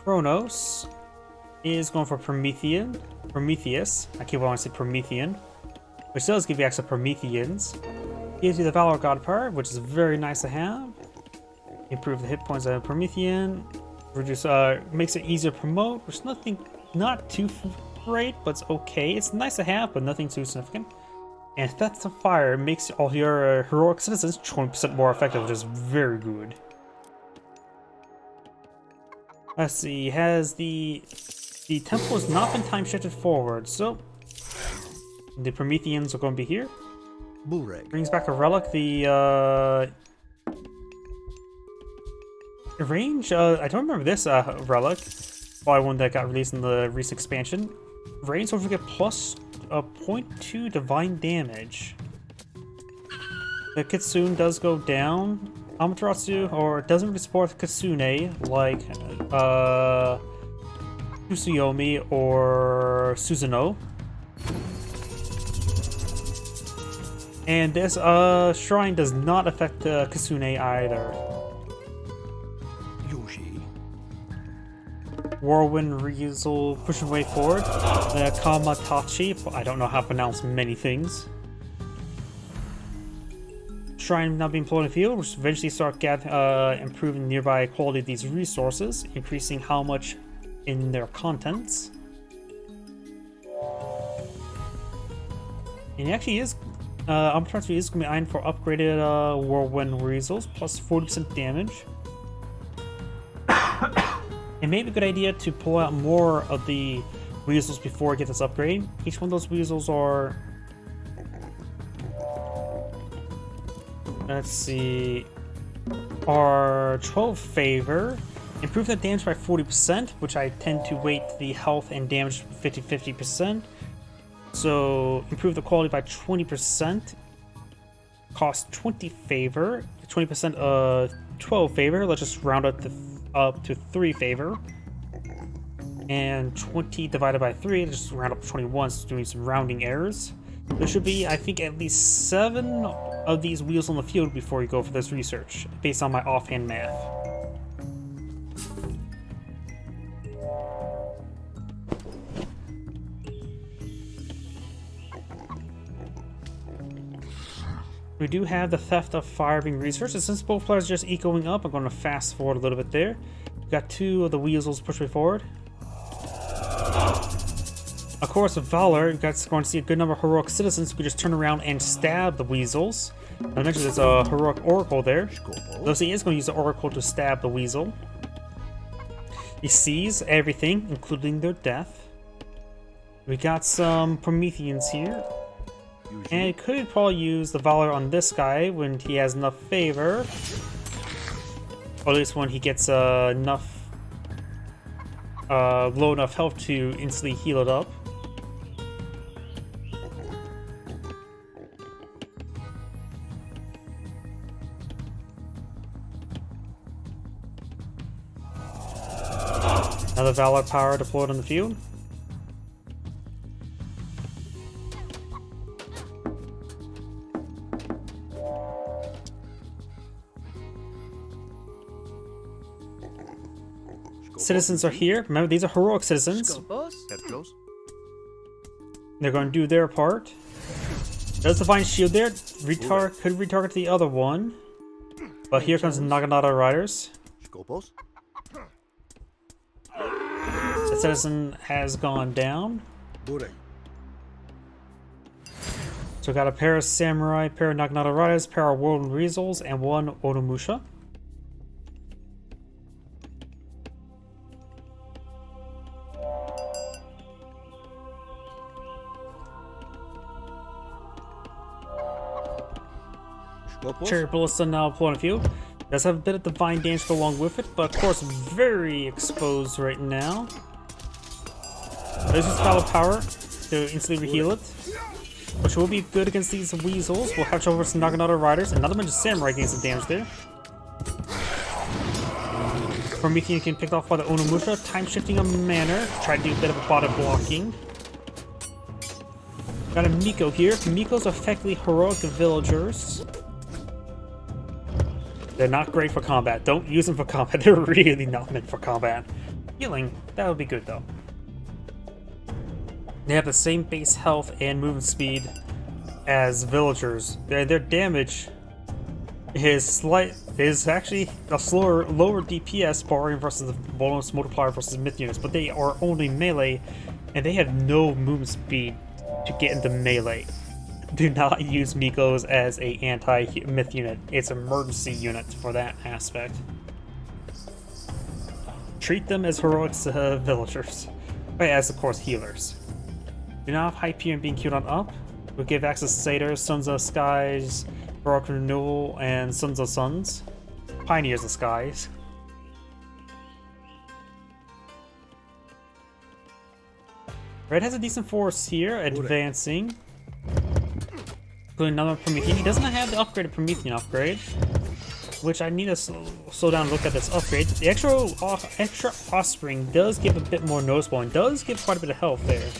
Kronos is going for Prometheus. I keep wanting to say Promethean, which does give you extra Prometheans. Gives you the Valor God power, which is very nice to have. Improve the hit points of Promethean. Reduce, makes it easier to promote, which is not too great, but it's okay. It's nice to have, but nothing too significant. And Theft of Fire makes all your heroic citizens 20% more effective, which is very good. Let's see, has the temple has not been time shifted forward, so the Prometheans are going to be here. Brings back a relic. The range. I don't remember this relic. Probably one that got released in the recent expansion. Range, so we get plus 0.2 divine damage. The Kitsune does go down. Amaterasu, or doesn't really support Kitsune like Tsuyomi or Susanoo. And this shrine does not affect Kitsune either. Whirlwind Weasel pushing way forward. The Kamatachi, I don't know how to pronounce many things. Shrine now being employed in the field, which eventually start improving nearby quality of these resources, increasing how much in their contents. And he actually is, Amaterasu is going to be eyeing for upgraded Whirlwind Weasels, plus 40% damage. It may be a good idea to pull out more of the weasels before I get this upgrade. Each one of those weasels are... Let's see... are 12 favor. Improve the damage by 40%, which I tend to weight the health and damage 50-50%. So, improve the quality by 20%. Cost 20 favor. 20% 12 favor. Let's just round up to 3 favor. And 20 divided by 3, just round up to 21, so doing some rounding errors. There should be, I think, at least 7 of these wheels on the field before you go for this research, based on my offhand math. We do have the Theft of Fire being researched, and since both players are just ecoing up, I'm going to fast forward a little bit there. We've got 2 of the weasels pushing forward. Of course, with Valor, you're going to see a good number of heroic citizens who can just turn around and stab the weasels. I mentioned there's a heroic oracle there. Though he is going to use the oracle to stab the weasel. He sees everything, including their death. We got some Prometheans here. And could probably use the Valor on this guy when he has enough favor. Or at least when he gets enough low enough health to instantly heal it up. Another Valor power deployed on the field. Citizens are here. Remember, these are heroic citizens. They're going to do their part. There's Divine Shield there. Could retarget the other one. But here comes the Naginata Riders. The citizen has gone down. So we got a pair of Samurai, pair of Naginata Riders, pair of Whirlwind Weasels, and 1 Onimusha. Cherry Ballista now pulling a few. Does have a bit of divine damage to go along with it, but of course very exposed right now. There's his Valor power to instantly reheal it, which will be good against these weasels. We'll hatch over some Naginata Riders. Another bunch of Samurai getting some damage there. Promethean can picked off by the Onimusha, time shifting a manner. Try to do a bit of a bottom blocking. Got a Miko here. Miko's effectively heroic villagers. They're not great for combat. Don't use them for combat. They're really not meant for combat. Healing, that would be good though. They have the same base health and movement speed as villagers. Their damage is actually a lower DPS barring versus the bonus multiplier versus myth units, but they are only melee, and they have no movement speed to get into melee. Do not use Mikos as a anti-myth unit. It's an emergency unit for that aspect. Treat them as heroic villagers, as of course healers. Do not have Hyperion being queued on up. Will give access to Satyrs, Sons of Skies, Baroque Renewal, and Sons of Suns. Pioneers of Skies. Red has a decent force here, advancing. Including another Promethean. He doesn't have the upgraded Promethean upgrade, which I need to slow down and look at this upgrade. The extra offspring does give a bit more noticeable and does give quite a bit of health there.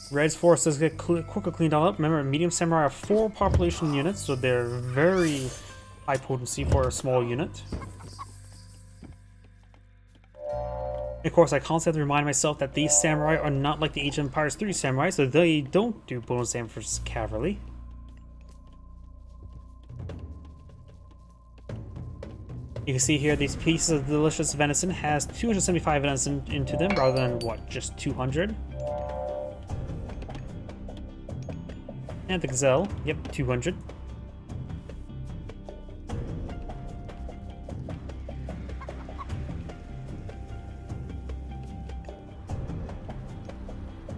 Red's force does get quickly cleaned up. Remember, medium samurai are 4 population units, so they're very high potency for a small unit. Of course, I constantly have to remind myself that these samurai are not like the Age of Empires 3 samurai, so they don't do bonus damage versus cavalry. You can see here these pieces of delicious venison has 275 venison into them rather than what, just 200. And the gazelle, yep, 200.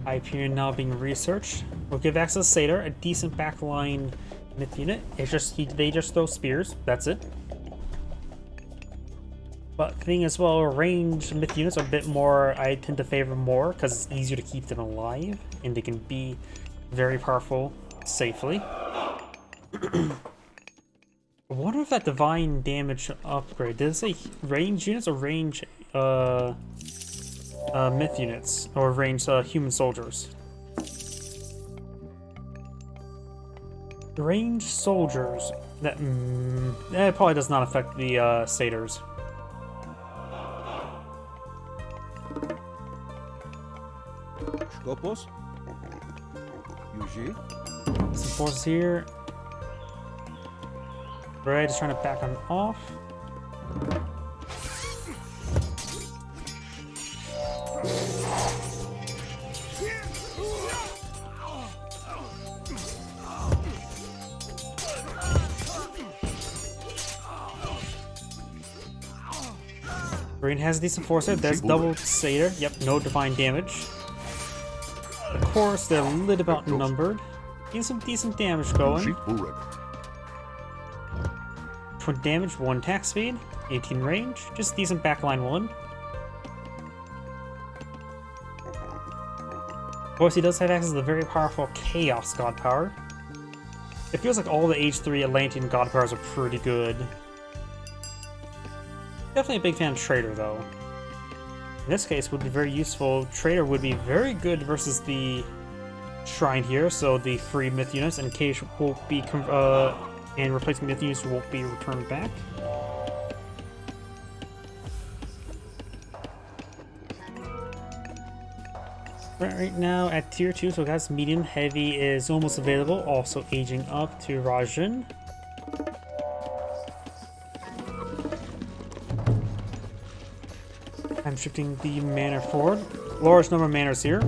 Hyperion now being researched. We'll give access to Satyr, a decent backline myth unit. It's just they just throw spears. That's it. But thing as well, ranged myth units are a bit more. I tend to favor more because it's easier to keep them alive, and they can be very powerful safely. I wonder if that divine damage upgrade, did it say range units or range myth units or range human soldiers? Range soldiers, that probably does not affect the satyrs. Skopos? UG? Some forces here. Red is trying to back on off. Green has a decent force there. There's double Satyr. Yep, no divine damage. Of course, they're a little bit outnumbered. Getting some decent damage going. 20 damage, 1 attack speed, 18 range, just decent backline 1. Of course, he does have access to the very powerful Chaos God Power. It feels like all the Age 3 Atlantean God Powers are pretty good. Definitely a big fan of Trader, though. In this case, would be very useful. Trader would be very good versus the Shrine here, so the free myth units and cage won't be and replacing myth units won't be returned back. Right now at tier 2, so guys, medium heavy is almost available, also aging up to Rajin. I'm shifting the mana forward. Large number of manners here.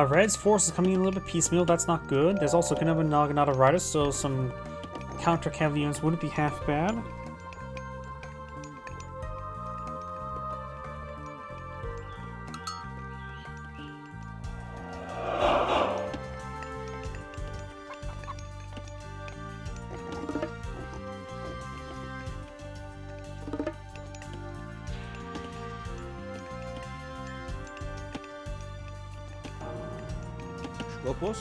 Red's force is coming in a little bit piecemeal. That's not good. There's also going to be Naginata Riders, so some counter cavalry units wouldn't be half bad.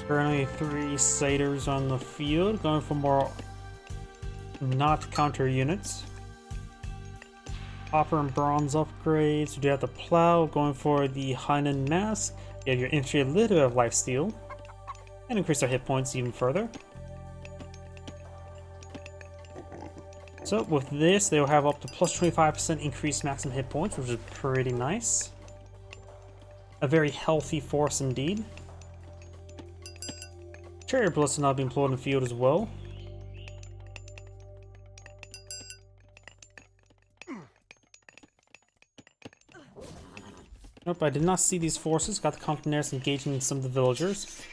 Currently 3 satyrs on the field, going for more not counter units. Copper and bronze upgrades. You do have the plow, going for the Hainan mask. You have your infantry, a little bit of lifesteal, and increase our hit points even further. So with this, they'll have up to plus 25% increased maximum hit points, which is pretty nice. A very healthy force indeed. Chariot bullets are now being employed in the field as well. Nope, I did not see these forces. Got the Comptonairs engaging some of the villagers.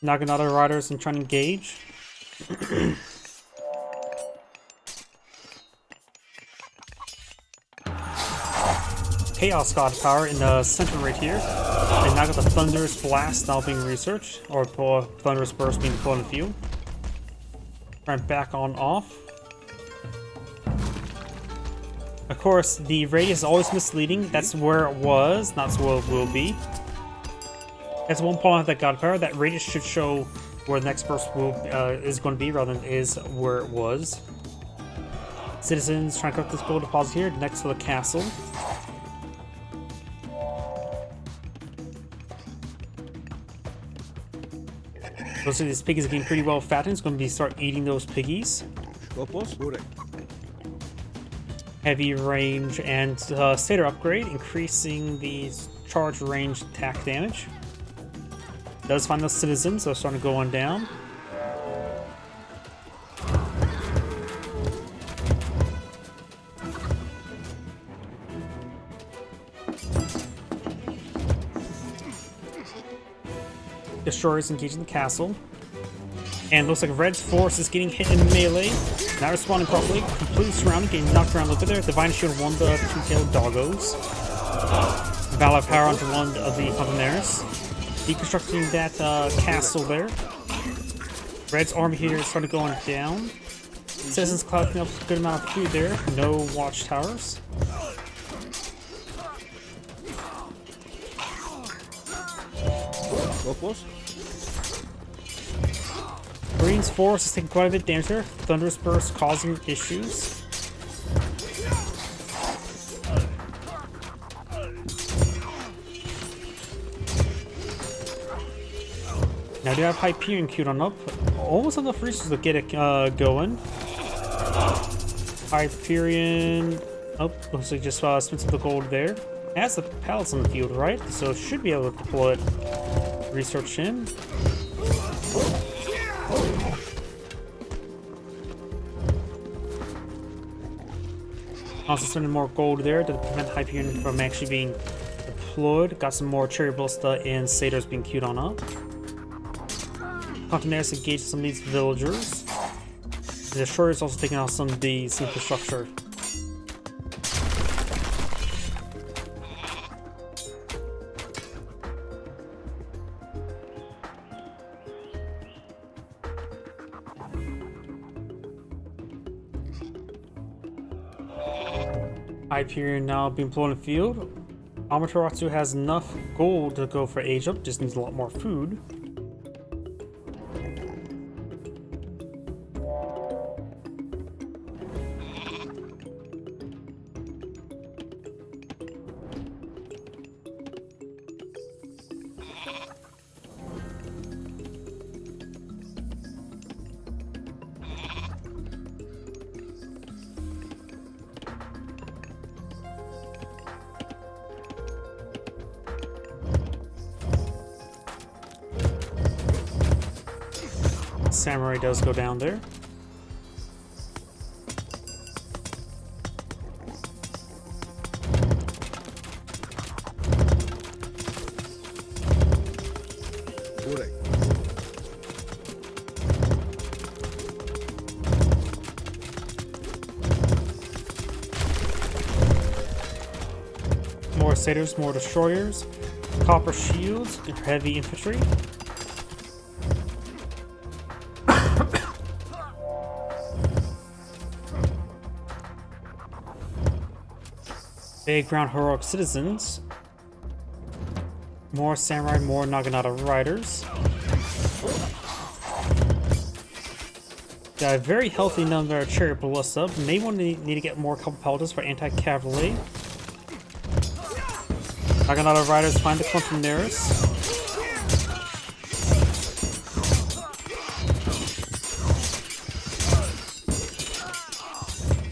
Naginata riders and trying to engage. Chaos God power in the center right here. And now got the Thunderous Blast now being researched, or Thunderous Burst being deployed in the field. Right back on off. Of course, the radius is always misleading. That's where it was, not where it will be. That's one point of that God power. That radius should show where the next burst is going to be, rather than is where it was. Citizens trying to collect this gold deposit here next to the castle. Looks like these piggies are getting pretty well fattened. It's going to start eating those piggies. Heavy range and Satyr upgrade, increasing the charge range attack damage. Does find those citizens, so it's starting to go on down. Destroyers engaging the castle. And looks like Red's force is getting hit in melee. Not responding properly. Completely surrounded, getting knocked around a little bit there. Divine Shield one of the two-tailed doggos. Valor Power onto one of the Comptonairs. Deconstructing that castle there. Red's army here is starting to go on down. Citizens collecting up a good amount of food there. No watchtowers. Green's force is taking quite a bit of damage there. Thunderous Burst causing issues. Now do have Hyperion queued on up. Almost enough resources to get it going. Hyperion. Oh, looks like just spent some of the gold there. It has the pallets on the field, right? So it should be able to deploy it. Research in. Also spending more gold there to prevent Hyperion from actually being deployed. Got some more Cherry Ballista and Satyrs being queued on up. Comptonairs engage some of these villagers. The Destroyer is also taking out some of these infrastructure. Hyperion now being employed in the field. Amaterasu has enough gold to go for age up, just needs a lot more food. Samurai does go down there. More satyrs, more destroyers, copper shields, heavy infantry. Big ground heroic citizens. More samurai, more Naginata riders. Got a very healthy number of chariot ballista. May want to need to get more couple pelters for anti-cavalry. Naginata riders find the clump from nearest.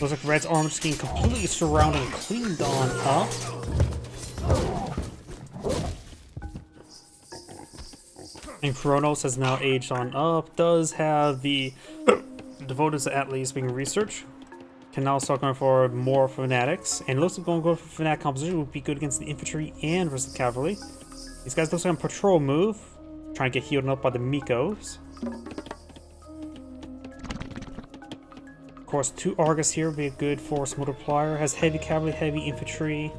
Looks like Red's armor just getting completely surrounded and cleaned on up. And Kronos has now aged on up. Does have the devoted to at least being researched. Can now start going for more fanatics. And it looks like going for fanatic composition would be good against the infantry and versus the cavalry. These guys looks like on patrol move. Trying to get healed up by the Mikos. Of course, 2 Argus here would be a good force multiplier. Has heavy cavalry, heavy infantry.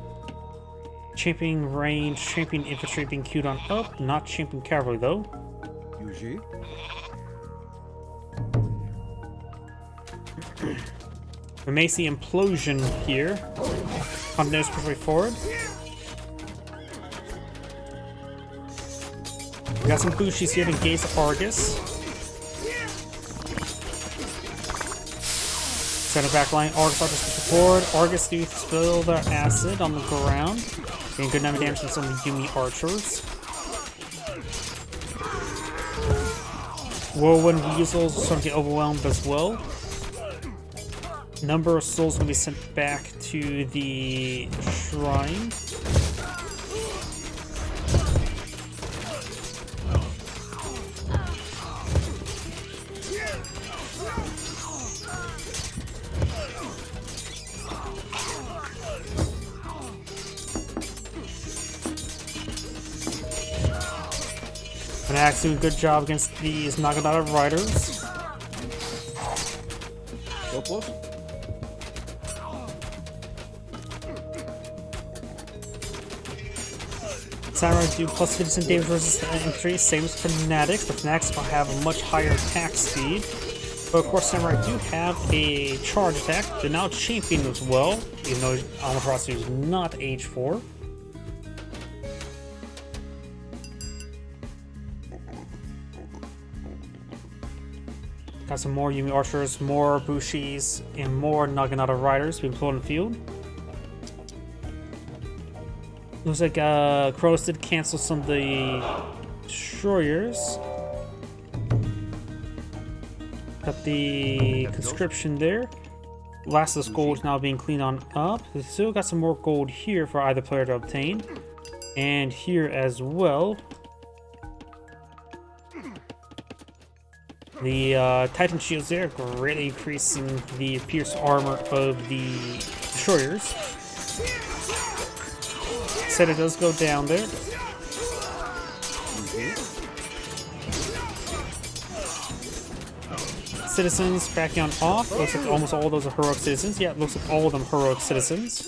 Champion range, champion infantry being queued on up. Not champion cavalry though. Yuji. We may see implosion here. Continues push way forward. We got some Bushis here to engage the Argus. Center back line, Argus push forward. Argus do spill their acid on the ground. Getting good number of damage from some of the Yumi archers. Whirlwind Weasels are starting to get overwhelmed as well. Number of souls will be sent back to the shrine. Fanatics doing a good job against these Naginata riders. Go close. Samurai do plus 50% damage versus the infantry, same as Fanatics, but Fanatics will have a much higher attack speed. But of course, Samurai do have a charge attack. They're now champion as well, even though Amaterasu is not age 4. Got some more Yumi archers, more Bushis, and more Naginata riders being put on the field. Looks like Kronos did cancel some of the destroyers. Got the conscription there. Last of this gold is now being cleaned on up. We still got some more gold here for either player to obtain. And here as well. The Titan shields there greatly increasing the pierced armor of the destroyers. Said it does go down there. Citizens backing on off. Looks like almost all of those are heroic citizens. Yeah, it looks like all of them heroic citizens.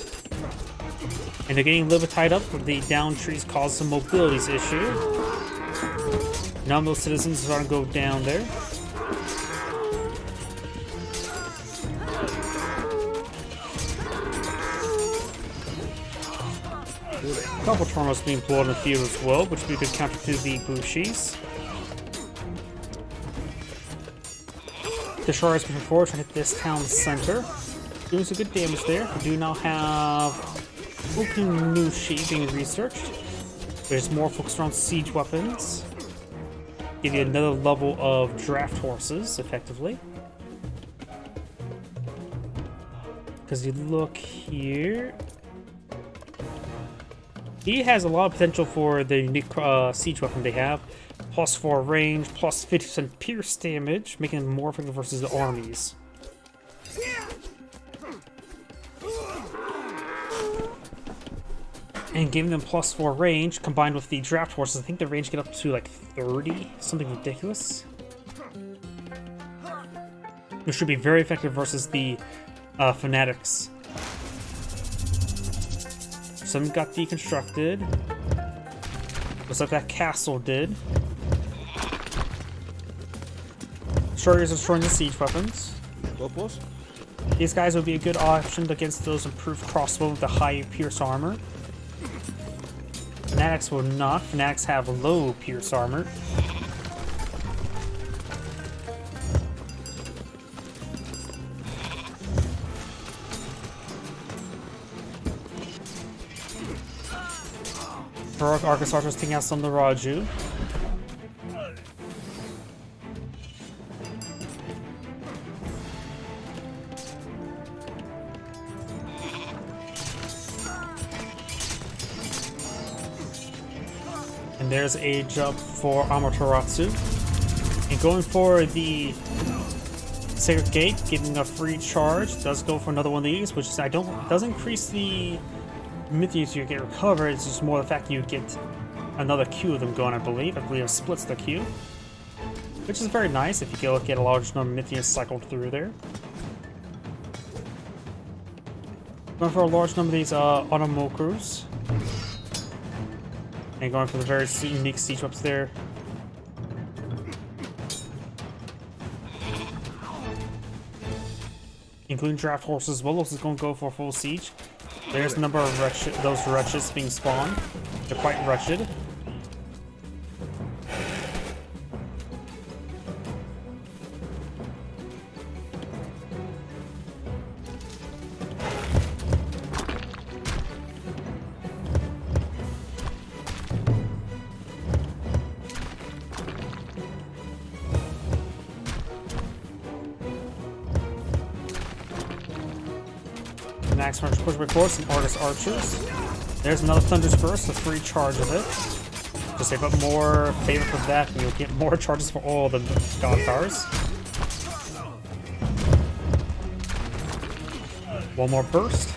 And they're getting a little bit tied up. The down trees cause some mobilities issue. None of those citizens are starting to go down there. A couple tornadoes being blown in the field as well, which we could counter to the Bushis. Destroyers pushing forward, trying to hit this town center. Doing some good damage there. We do now have Okunushi being researched. There's more focused around siege weapons. Give you another level of draft horses, effectively. Because you look here. He has a lot of potential for the unique siege weapon they have. Plus 4 range, plus 50% pierce damage, making him more effective versus the armies. And giving them plus 4 range, combined with the draft horses, I think the range get up to like 30, something ridiculous. Which should be very effective versus the Fanatics. Some got deconstructed. Looks like that castle did. Destroyers are destroying the siege weapons. These guys would be a good option against those improved crossbow with the high pierce armor. Fanatics will not. Fanatics have low pierce armor. Heroic Arcus Archers taking out some of the Raju. And there's a jump for Amaterasu. And going for the Sacred Gate, getting a free charge, does go for another one of these, which is, does increase the Mythos you get recovered. It's just more the fact that you get another queue of them going, I believe. I believe it splits the queue, which is very nice if you get a large number of Mythos cycled through there. Going for a large number of these Automokrus. And going for the very unique siege ups there. Including draft horses as well. This is going to go for full siege. There's the number of those wretches being spawned. They're quite wretched. Max March push by force and Argus Archers. There's another Thunder's Burst, a free charge of it. Just save up more favor for that, and you'll get more charges for all the God Powers. One more burst.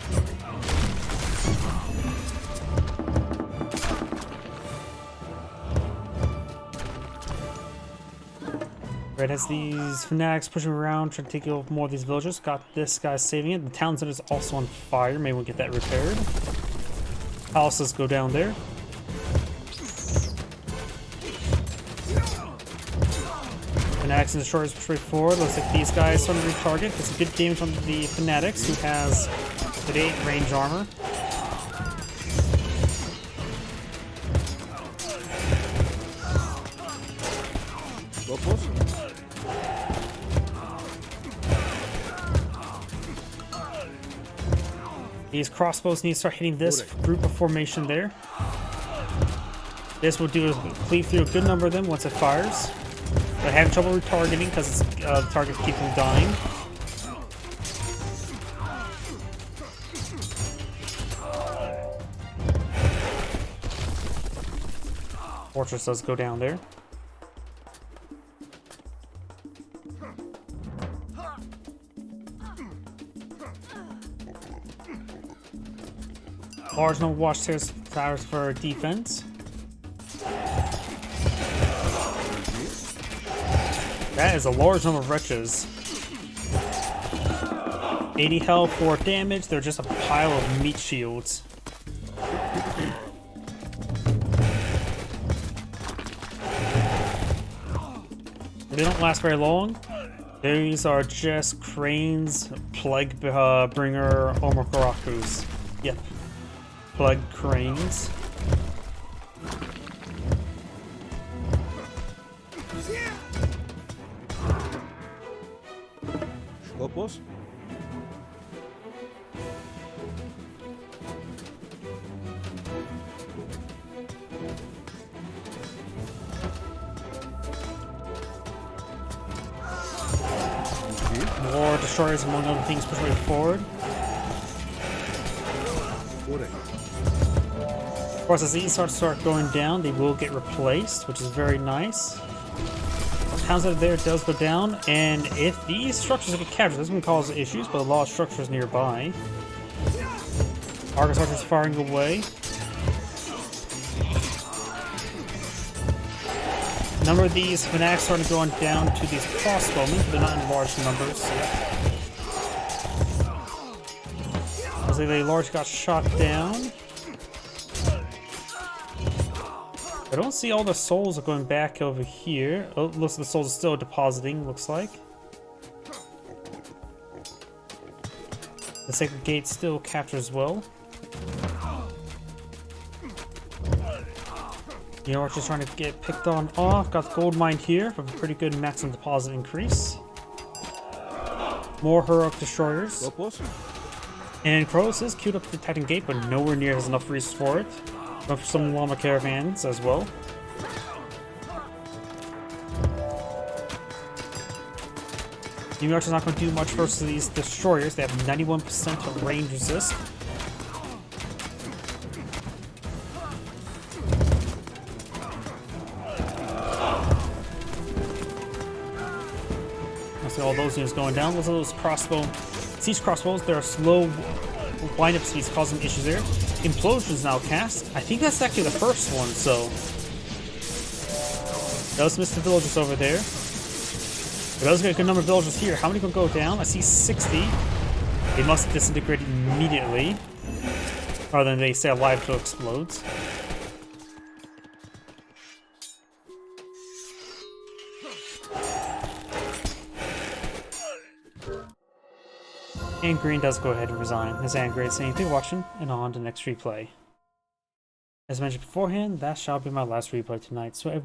Red has these fanatics pushing around, trying to take over more of these villages. Got this guy saving it. The town center is also on fire. Maybe we'll get that repaired. Palaces go down there. Fanatics and destroyers push right forward. Looks like these guys starting to retarget. It's a good damage on the fanatics, who has 38 range armor. These crossbows need to start hitting this group of formation there. This will do is cleave through a good number of them once it fires. But having trouble retargeting because the targets keep them dying. Fortress does go down there. Large number of watchtowers for defense. That is a large number of wretches. 80 health, 4 damage. They're just a pile of meat shields. They don't last very long. These are just Crane's Plague Bringer Omokarakus. Yep. Plague Cranes. Scopus. More destroyers, among other things, push way forward. Of course, as these start going down, they will get replaced, which is very nice. Towns that are there does go down, and if these structures get captured, this can cause issues, but a lot of structures nearby. Argus Archers firing away. A number of these fanatics starting to go on down to these crossbowmen, but they're not in large numbers yet. Looks like they large got shot down. I don't see all the souls are going back over here. Oh, looks like the souls are still depositing, looks like. The Sacred Gate still captured as well. The Archer's trying to get picked on off. Got the gold mine here for a pretty good maximum deposit increase. More heroic destroyers. And Kronos is queued up to the Titan Gate, but nowhere near has enough resources for it. Up some llama caravans as well. New Archer's not going to do much versus these destroyers. They have 91% range resist. I see all those units going down. Those are those siege crossbows. There are slow windup speeds causing issues there. Implosion's now cast. I think that's actually the first one, so. Those missed the villagers over there. But those got a good number of villagers here. How many can go down? I see 60. They must disintegrate immediately. Rather than they stay alive till it explodes. And green does go ahead and resign. As Angry saying, thank you for watching, and on to the next replay. As mentioned beforehand, that shall be my last replay tonight, so everyone